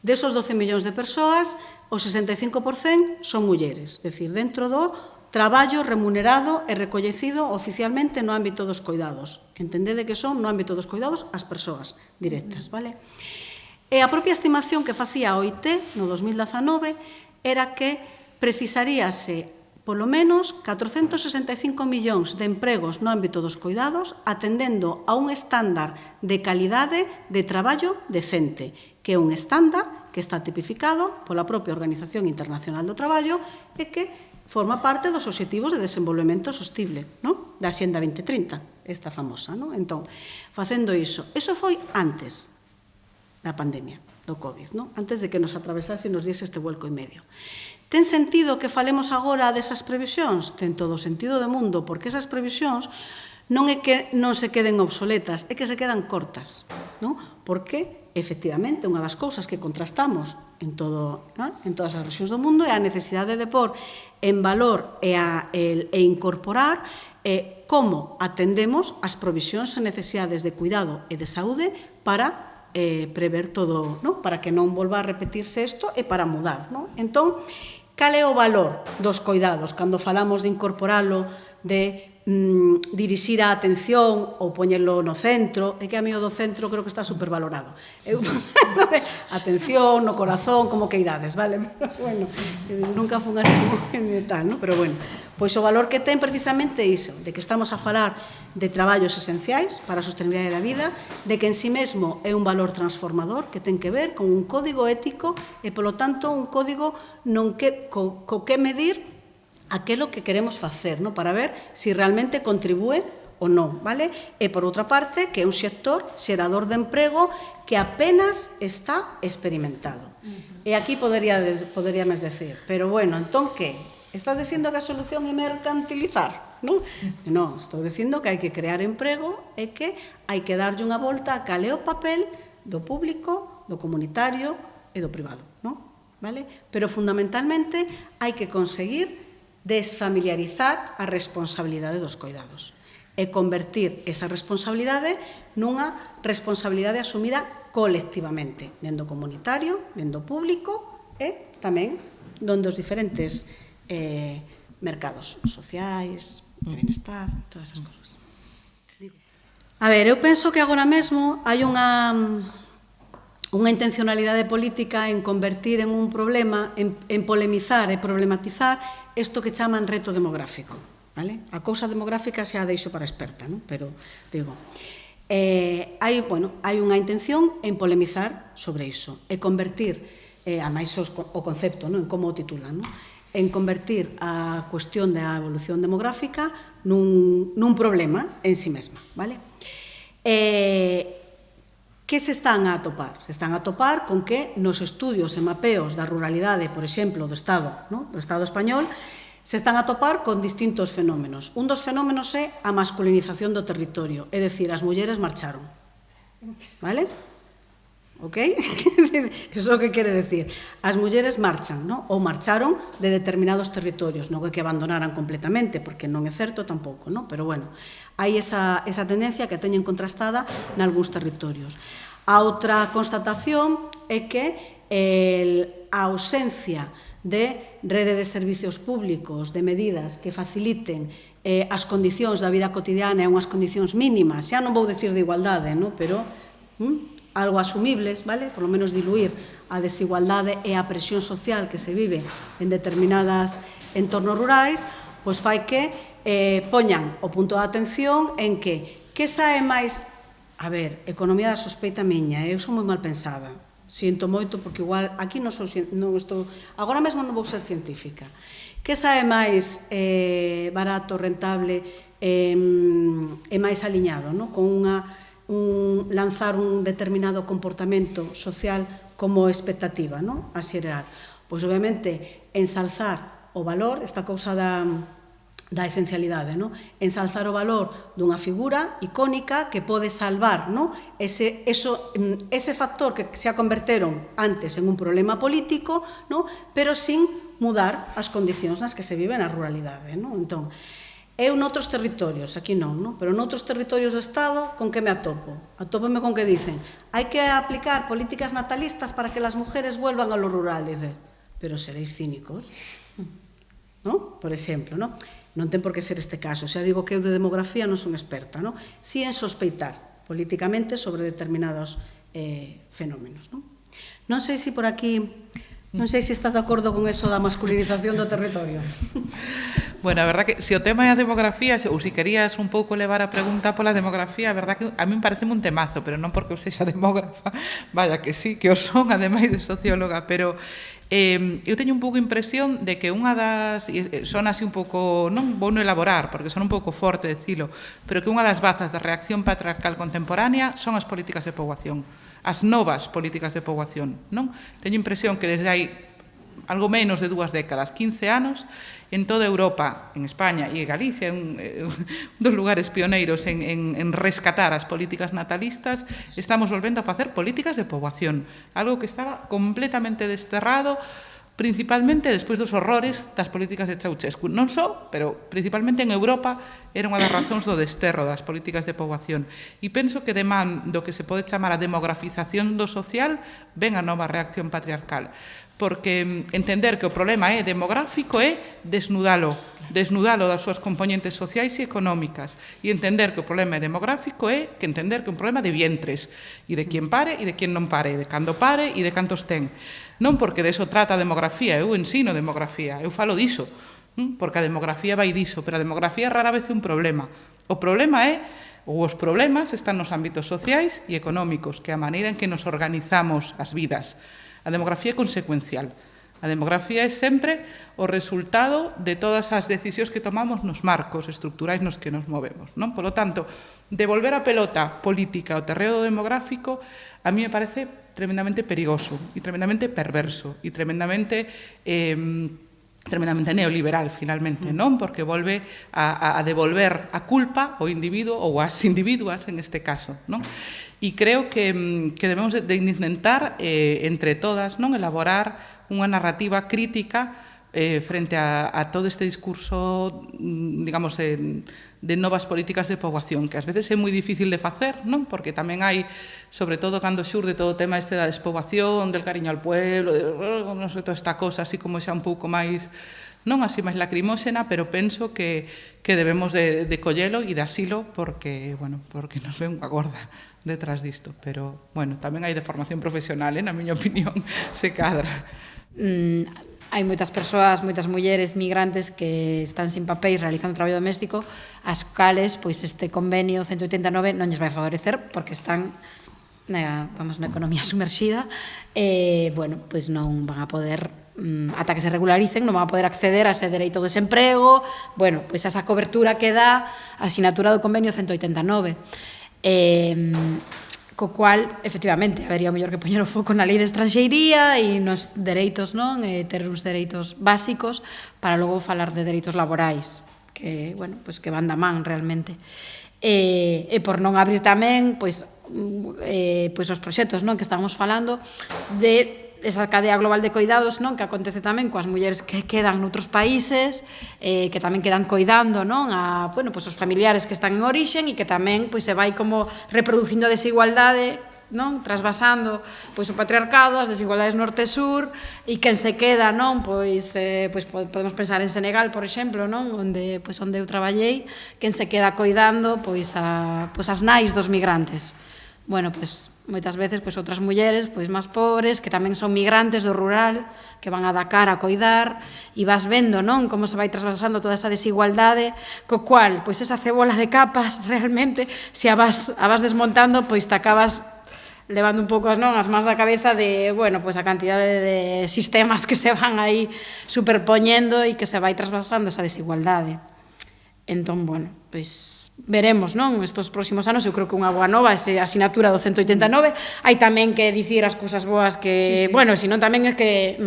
Desos 12 millóns de persoas, o 65% son mulleres, é dicir, dentro do traballo remunerado e recoñecido oficialmente no ámbito dos coidados. Entendede que son no ámbito dos coidados as persoas directas, vale? E a propia estimación que facía a OIT no 2019 era que precisaríase polo menos 465 millóns de empregos no ámbito dos coidados atendendo a un estándar de calidade de traballo decente, que é un estándar que está tipificado pola propia Organización Internacional do Traballo e que forma parte dos obxectivos de desenvolvemento sostible, non? Da Axenda 2030, esta famosa, non? Entón, facendo iso, eso foi antes da pandemia do COVID, non? Antes de que nos atravesase e nos diese este vuelco en medio. Ten sentido que falemos agora desas previsións? Ten todo o sentido do mundo, porque esas previsións non é que non se queden obsoletas, é que se quedan cortas, non? Porque, efectivamente, unha das cousas que contrastamos en todas as rexións do mundo é a necesidade de pôr en valor e incorporar como atendemos as provisións e necesidades de cuidado e de saúde para prever todo, para que non volva a repetirse isto e para mudar. Entón, cal é o valor dos coidados cando falamos de incorporalo, de dirixir a atención ou poñerlo no centro? É que a mí o do centro creo que está supervalorado. Atención, no corazón, como que irades, vale? Bueno, nunca fun así como de tal, non? Pero bueno, pois o valor que ten precisamente iso, de que estamos a falar de traballos esenciais para a sostenibilidade da vida, de que en si mesmo é un valor transformador que ten que ver con un código ético e, polo tanto, un código co que medir aquilo que queremos facer, para ver se realmente contribúe ou non, vale? E, por outra parte, que é un sector xerador de emprego que apenas está experimentado. E aquí poderíamos decir, pero bueno, entón que? Estás dicindo que a solución é mercantilizar, non? Non, estou dicindo que hai que crear emprego e que hai que darlle unha volta a cal é o papel do público, do comunitario e do privado, non? Vale? Pero, fundamentalmente, hai que conseguir desfamiliarizar a responsabilidade dos coidados e convertir esa responsabilidade nunha responsabilidade asumida colectivamente, dentro comunitario, dentro público e tamén dentro dos diferentes mercados sociais, de bienestar, todas esas cousas. A ver, eu penso que agora mesmo hai unha intencionalidade política en convertir en un problema, en polemizar e problematizar isto que chaman reto demográfico. Vale? A cousa demográfica xa a deixo para experta, non? Pero, digo, hai unha intención en polemizar sobre iso, e convertir, a máis o concepto, en como o titulan, en convertir a cuestión da evolución demográfica nun problema en si mesma. Vale? Que se están a atopar? Se están a atopar con que nos estudios e mapeos da ruralidade, por exemplo, do Estado español, se están a topar con distintos fenómenos. Un dos fenómenos é a masculinización do territorio, é dicir, as mulleres marcharon. Vale? Ok? Iso que quere decir? As mulleres marchan, ou marcharon de determinados territorios, non é que abandonaran completamente, porque non é certo tampouco, pero bueno, hai esa tendencia que teñen contrastada nalgúns territorios. A outra constatación é que a ausencia de rede de servicios públicos, de medidas que faciliten as condicións da vida cotidiana e unhas condicións mínimas, xa non vou dicir de igualdade, pero algo asumibles, vale? Por lo menos diluir a desigualdade e a presión social que se vive en determinadas entornos rurais, pois fai que poñan o punto de atención en que sae máis... A ver, economía da sospeita miña, eu sou moi mal pensada. Sinto moito porque igual aquí non estou... Agora mesmo non vou ser científica. Que sae máis barato, rentable e máis aliñado, con lanzar un determinado comportamento social como expectativa, a xerar? Pois, obviamente, ensalzar o valor, esta cousa da esencialidade, ensalzar o valor dunha figura icónica que pode salvar ese factor que xa converteron antes en un problema político, pero sin mudar as condicións nas que se vive na ruralidade. Entón, eu noutros territorios, aquí non, pero noutros territorios do Estado, con que me atopo? Atópome con que dicen hai que aplicar políticas natalistas para que as mujeres vuelvan a lo rural, dice, pero seréis cínicos, por exemplo, non ten por que ser este caso, xa digo que eu de demografía non son experta, si en sospeitar políticamente sobre determinados fenómenos. Non sei se por aquí, non sei se estás de acordo con eso da masculinización do territorio. Bueno, a verdad que se o tema é a demografía, ou se querías un pouco levar a pregunta pola demografía, a verdad que a mí me parece un temazo, pero non porque eu sexa demógrafa, vaya que sí, que o son, ademais de socióloga, pero eu teño un pouco impresión de que unha das, son así un pouco, non vou non elaborar, porque son un pouco forte decilo, pero que unha das bazas da reacción patriarcal contemporánea son as políticas de poboación, as novas políticas de poboación, non? Teño impresión que desde hai algo menos de 2 décadas, 15 anos, en toda Europa, en España e en Galicia, un dos lugares pioneiros en rescatar as políticas natalistas, estamos volvendo a facer políticas de poboación, algo que estaba completamente desterrado, principalmente despois dos horrores das políticas de Ceausescu. Non só, pero principalmente en Europa era unha das razóns do desterro das políticas de poboación. E penso que demán do que se pode chamar a demografización do social ven a nova reacción patriarcal. Porque entender que o problema é demográfico é desnudalo das súas componentes sociais e económicas. E entender que o problema é demográfico é que entender que é un problema de vientres, e de quen pare e de quen non pare, de cando pare e de cantos ten. Non porque de eso trata a demografía, eu ensino demografía, eu falo diso, porque a demografía vai diso, pero a demografía rara vez é un problema. O problema é, ou os problemas están nos ámbitos sociais e económicos, que é a maneira en que nos organizamos as vidas. A demografía é consecuencial. A demografía é sempre o resultado de todas as decisións que tomamos nos marcos estruturais nos que nos movemos. Por lo tanto, devolver a pelota política ao terreo demográfico a mí me parece tremendamente perigoso e tremendamente perverso e tremendamente neoliberal, finalmente, porque volve a devolver a culpa ao individuo ou ás individuas, en este caso. E creo que debemos de intentar, entre todas, elaborar unha narrativa crítica frente a todo este discurso, digamos, de novas políticas de poboación, que ás veces é moi difícil de facer, porque tamén hai, sobre todo cando xurde todo o tema este da despoboación, del cariño al pueblo, non sei, toda esta cosa así como xa un pouco máis, non así máis lacrimóxena, pero penso que debemos de collelo e de asilo porque nos ve unha gorda detrás disto, pero, tamén hai de formación profesional, na miña opinión, se cadra. Hai moitas persoas, moitas mulleres migrantes que están sin papéis realizando traballo doméstico, as cales, pois, este convenio 189 non lles vai favorecer porque están na economía sumerxida e, pois non van a poder ata que se regularicen, non van a poder acceder a ese dereito ao desemprego, pois esa cobertura que dá a asinatura do convenio 189. Co cual, efectivamente, habería o mellor que poñer o foco na lei de estranxeiría e nos dereitos, ter uns dereitos básicos para logo falar de dereitos laborais, que, que van da man realmente. E por non abrir tamén, pois os proxectos, que estábamos falando de esa cadea global de coidados, que acontece tamén coas mulleres que quedan noutros países, que tamén quedan coidando a os familiares que están en orixen e que tamén se vai como reproducindo a desigualdade non? Trasvasando pois o patriarcado, as desigualdades norte-sur, e quen se queda, non? Pois podemos pensar en Senegal, por exemplo, non? Onde eu traballei, quen se queda coidando pois as nais dos migrantes. Bueno, pois moitas veces outras mulleres pois máis pobres, que tamén son migrantes do rural, que van a Dakar a coidar, e vas vendo, non? Como se vai trasvasando toda esa desigualdade, co cual, pois esa cebola de capas, realmente, se a vas desmontando, pois te acabas levando un pouco as mans da cabeza de, bueno, pois a cantidade de sistemas que se van aí superpoñendo e que se vai trasvasando esa desigualdade. Entón, bueno, pois veremos, non? Estos próximos anos, eu creo que unha boa nova, esa asignatura do 189, hai tamén que dicir as cousas boas que, bueno, senón tamén é que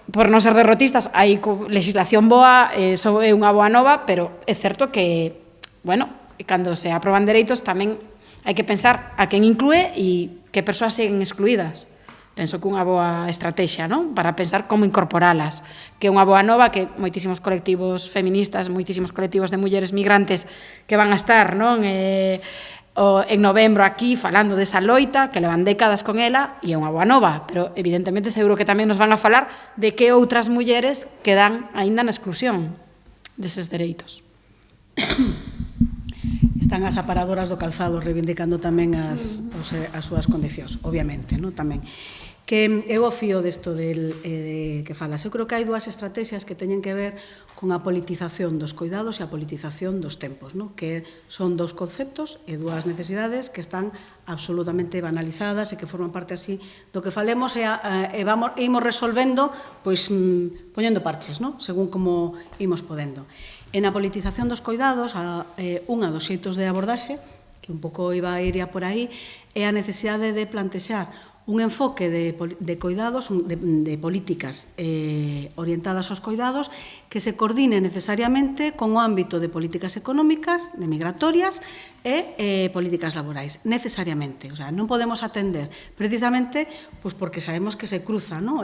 por non ser derrotistas, hai legislación boa, é unha boa nova, pero é certo que, bueno, cando se aproban dereitos tamén hai que pensar a quen inclúe e que persoas seguen excluídas. Penso que unha boa estrategia, non? Para pensar como incorporalas. Que é unha boa nova que moitísimos colectivos feministas, moitísimos colectivos de mulleres migrantes que van a estar, non? En novembro aquí falando desa loita, que levan décadas con ela, e é unha boa nova, pero evidentemente seguro que tamén nos van a falar de que outras mulleres quedan aínda na exclusión deses dereitos. Están as aparadoras do calzado reivindicando tamén as súas condicións, obviamente, non? Tamén. Que eu o fío desto que falas. Eu creo que hai dúas estrategias que teñen que ver con a politización dos coidados e a politización dos tempos, non? Que son dous conceptos e dúas necesidades que están absolutamente banalizadas e que forman parte así do que falemos e imos resolvendo pois poñendo parches, non? Según como imos podendo. En a politización dos coidados, unha dos xeitos de abordaxe, que un pouco iba a ir por aí, é a necesidade de plantexar un enfoque de coidados, de políticas orientadas aos coidados, que se coordine necesariamente con o ámbito de políticas económicas, de migratorias e políticas laborais, necesariamente. O sea, non podemos atender precisamente pois porque sabemos que se cruza, non?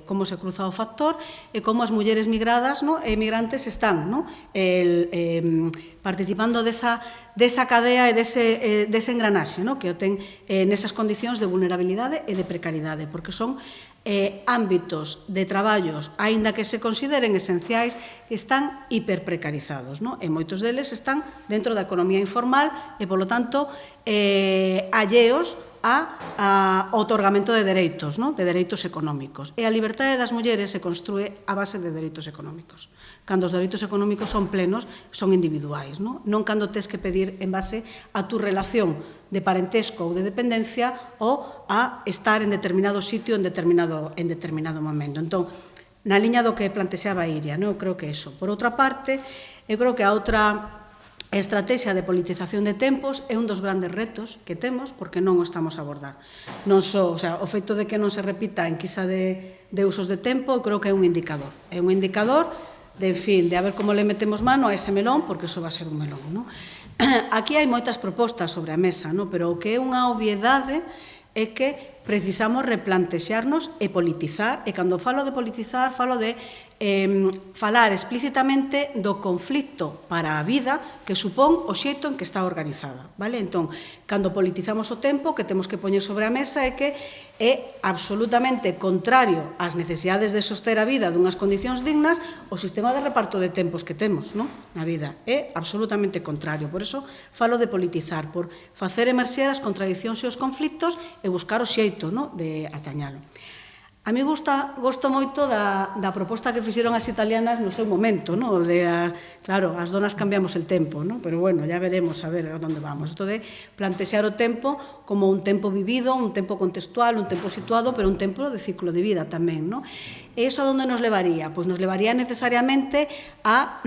Como se cruza o factor e como as mulleres migradas, non? E migrantes están, non? Participando desa cadea e dese engranaxe, non? Que o ten nesas condicións de vulnerabilidade e de precariedade, porque son ámbitos de traballos, aínda que se consideren esenciais, que están hiperprecarizados, non? E moitos deles están dentro da economía informal e, polo tanto, alleos a otorgamento de dereitos, non? De dereitos económicos. E a liberdade das mulleres se construe a base de dereitos económicos. Cando os dereitos económicos son plenos, son individuais, non? Non cando tes que pedir en base a tu relación de parentesco ou de dependencia ou a estar en determinado sitio en determinado momento. Entón, na liña do que plantexaba Iria, non? Eu creo que eso. Por outra parte, eu creo que a outra estrategia de politización de tempos é un dos grandes retos que temos porque non o estamos a abordar. Non só, o sea, o feito de que non se repita a enquisa de usos de tempo, eu creo que é un indicador. É un indicador de, en fin, de a ver como le metemos mano a ese melón, porque iso va a ser un melón, non? Aquí hai moitas propostas sobre a mesa, non? Pero o que é unha obviedade é que precisamos replantexarnos e politizar, e cando falo de politizar, falo de falar explícitamente do conflicto para a vida que supón o xeito en que está organizada, vale? Entón, cando politizamos o tempo, que temos que poñer sobre a mesa é que é absolutamente contrario ás necesidades de soster a vida dunhas condicións dignas o sistema de reparto de tempos que temos, non? Na vida. É absolutamente contrario. Por iso falo de politizar, por facer emerxer as contradicións e os conflictos e buscar o xeito, non? De atañalo. A mí gosto moito da proposta que fixeron as italianas no seu momento, non? Claro, as donas cambiamos el tempo, non? Pero bueno, ya veremos a ver a onde vamos. Isto de plantexar o tempo como un tempo vivido, un tempo contextual, un tempo situado, pero un tempo de ciclo de vida tamén, non? E iso a onde nos levaría? Pois nos levaría necesariamente a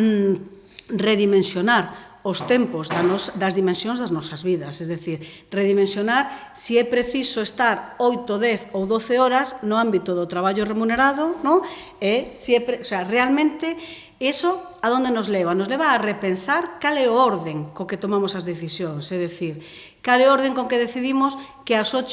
redimensionar os tempos das dimensións das nosas vidas, es decir, redimensionar se é preciso estar 8, 10 ou 12 horas no ámbito do traballo remunerado, non? E se é, o sea, realmente iso a onde nos leva? Nos leva a repensar cal é o orden co que tomamos as decisións, é dicir, cal é o orden con que decidimos que as 8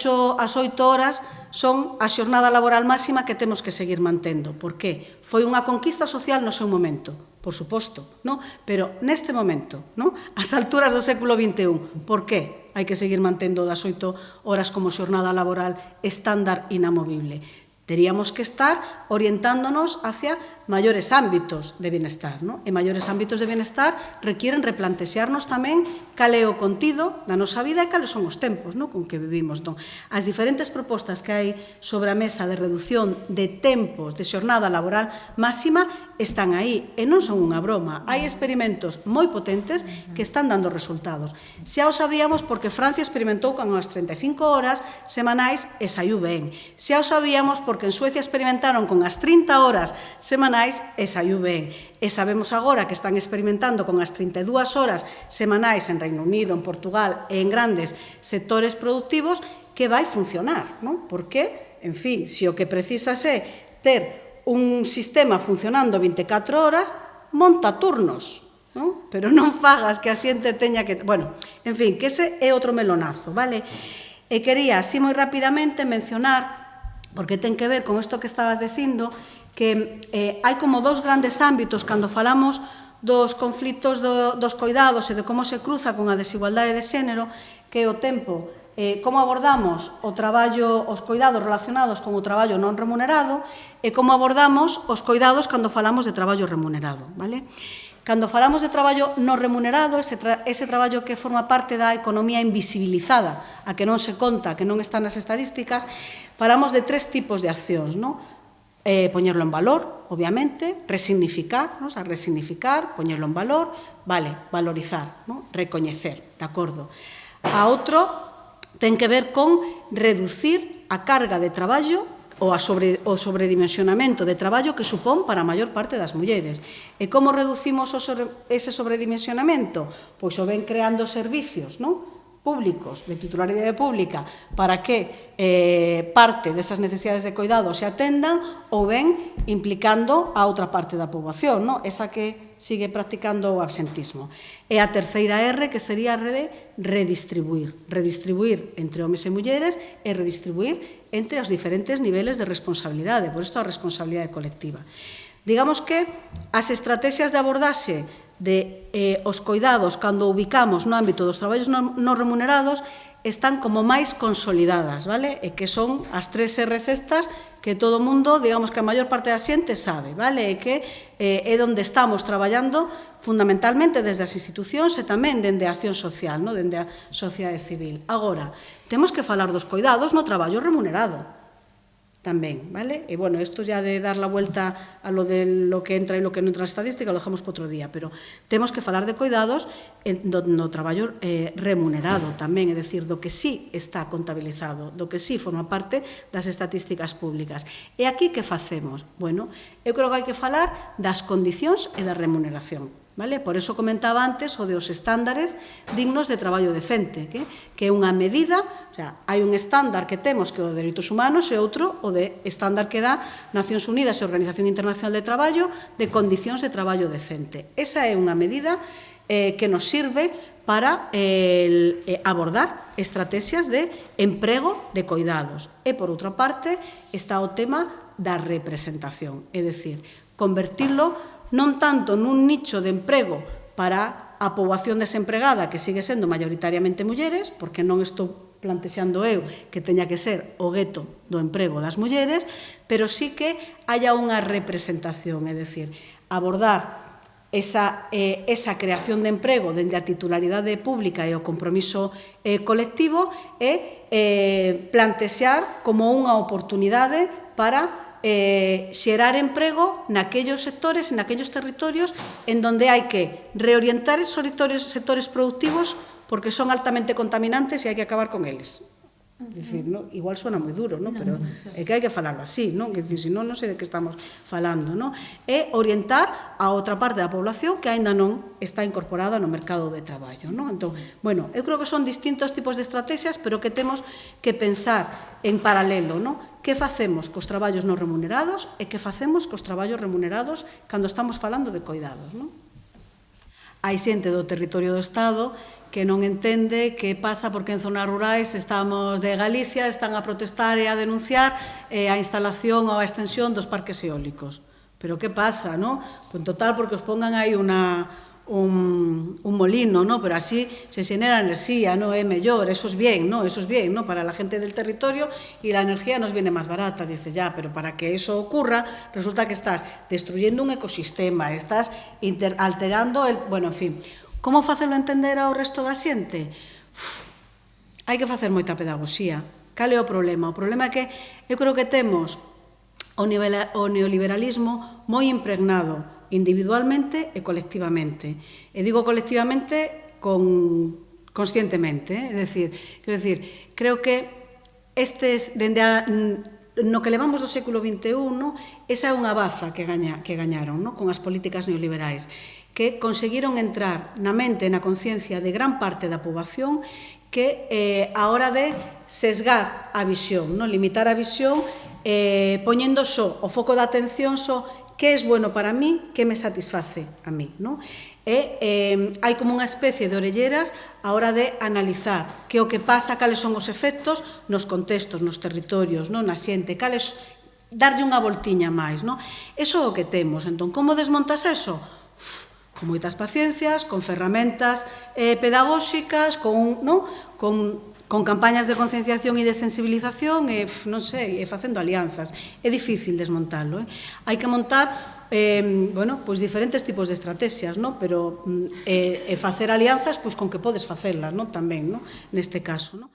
horas son a xornada laboral máxima que temos que seguir mantendo. Por qué? Foi unha conquista social no seu momento, por suposto, non? Pero neste momento, non? As alturas do século XXI, por qué? hai que seguir mantendo das 8 horas como xornada laboral estándar inamovible. Teríamos que estar orientándonos hacia maiores ámbitos de bienestar, non? E maiores ámbitos de bienestar requieren replantexarnos tamén cal é o contido da nosa vida e cales son os tempos, non? Con que vivimos. Non? As diferentes propostas que hai sobre a mesa de reducción de tempos de xornada laboral máxima están aí e non son unha broma. Hai experimentos moi potentes que están dando resultados. Xa o sabíamos porque Francia experimentou con as 35 horas semanais e saiu ben. Xa o sabíamos porque en Suecia experimentaron con as 30 horas semanais e saiu ben. E sabemos agora que están experimentando con as 32 horas semanais en Reino Unido, en Portugal e en grandes sectores productivos que vai funcionar, non? Porque, en fin, se o que precisas é ter un sistema funcionando 24 horas, monta turnos, non? Pero non fagas que a xente teña que... Bueno, en fin, que ese é outro melonazo, vale? E quería, así moi rapidamente, mencionar, porque ten que ver con isto que estabas dicindo, que hai como dous grandes ámbitos cando falamos dos conflitos dos coidados e de como se cruza con a desigualdade de xénero, que é o tempo, como abordamos o traballo, os coidados relacionados con o traballo non remunerado e como abordamos os coidados cando falamos de traballo remunerado, vale? Cando falamos de traballo non remunerado, ese traballo que forma parte da economía invisibilizada, a que non se conta, que non está nas estadísticas, falamos de 3 tipos de accións, non? Poñerlo en valor, obviamente, resignificar, ¿no? O sea, resignificar, poñerlo en valor, vale, valorizar, ¿no? Recoñecer, de acordo. A outro ten que ver con reducir a carga de traballo o sobredimensionamento de traballo que supón para a maior parte das mulleres. E como reducimos ese sobredimensionamento? Pois o ven creando servicios, non? Públicos, de titularidade pública, para que parte desas necesidades de cuidado se atendan ou ben implicando a outra parte da poboación, non? Esa que sigue practicando o absentismo. E a terceira R, que sería a de redistribuir. Redistribuir entre homes e mulleres e redistribuir entre os diferentes niveles de responsabilidade, por isto a responsabilidade colectiva. Digamos que as estrategias de abordaxe de os coidados cando ubicamos no ámbito dos traballos non remunerados están como máis consolidadas, vale? E que son as 3 R's estas que todo o mundo, digamos que a maior parte da xente sabe, vale? E que é onde estamos traballando fundamentalmente desde as institucións e tamén dende a acción social, no? Dende a sociedade civil. Agora, temos que falar dos coidados no traballo remunerado. Tamén, vale? E, bueno, isto ya de dar la vuelta a lo de lo que entra e lo que non entra na estadística lo dejamos para outro día, pero temos que falar de coidados no traballo remunerado tamén, é dicir, do que sí está contabilizado, do que sí forma parte das estatísticas públicas. E aquí que facemos? Bueno, eu creo que hai que falar das condicións e da remuneración. Vale? Por eso comentaba antes o de os estándares dignos de traballo decente, que é unha medida, o sea, hai un estándar que temos que é o de dereitos humanos e outro o de estándar que dá Nacións Unidas e Organización Internacional de Traballo de condicións de traballo decente. Esa é unha medida que nos sirve para abordar estrategias de emprego de coidados. E, por outra parte, está o tema da representación, é dicir, convertirlo non tanto nun nicho de emprego para a poboación desempregada, que sigue sendo maioritariamente mulleres, porque non estou plantexando eu que teña que ser o gueto do emprego das mulleres, pero sí que haya unha representación, é dicir, abordar esa creación de emprego dende a titularidade pública e o compromiso colectivo e plantexar como unha oportunidade para xerar emprego naquellos sectores, naquellos territorios en donde hai que reorientar esos sectores productivos porque son altamente contaminantes e hai que acabar con eles. Dicir, no? Igual suena moi duro, no? Pero é que hai que falarlo así, non? Que dicir, non sei de que estamos falando, non? É orientar a outra parte da población que aínda non está incorporada no mercado de traballo, non? Entón, bueno, eu creo que son distintos tipos de estrategias, pero que temos que pensar en paralelo, non? Que facemos cos traballos non remunerados e que facemos cos traballos remunerados cando estamos falando de coidados, non? Hai xente do territorio do Estado que non entende que pasa porque en zonas rurais estamos de Galicia, están a protestar e a denunciar a instalación ou a extensión dos parques eólicos. Pero que pasa, non? En total, porque os pongan aí unha un molino, ¿no? Pero así se genera energía, ¿no? Es mejor, eso es bien, ¿no? Eso es bien, ¿no? Para la gente del territorio y la energía nos viene más barata. Dice, ya, pero para que eso ocurra, resulta que estás destruyendo un ecosistema, estás alterando el... Bueno, en fin, como facelo entender ao resto da xente? Hai que facer moita pedagogía. Cal é o problema? O problema é que eu creo que temos o neoliberalismo moi impregnado individualmente e colectivamente. E digo colectivamente conscientemente, é dicir, creo que no que levamos do século XXI, esa é unha baza que gañaron, no? Con as políticas neoliberais, que conseguiron entrar na mente e na conciencia de gran parte da poboación que a hora de sesgar a visión, no? Limitar a visión, poñendo só o foco da atención só que é bueno para mí, que me satisface a mí, no? E hai como unha especie de orelleras a hora de analizar que o que pasa, cales son os efectos nos contextos, nos territorios, no? Na xente, darlle unha voltiña máis, no? Eso é o que temos. Entón, como desmontas eso? Con moitas paciencias, con ferramentas pedagóxicas, con campañas de concienciación e de sensibilización e, non sei, facendo alianzas. É difícil desmontalo. Hai que montar pois diferentes tipos de estrategias, pero facer alianzas pois con que podes facelas tamén, neste caso.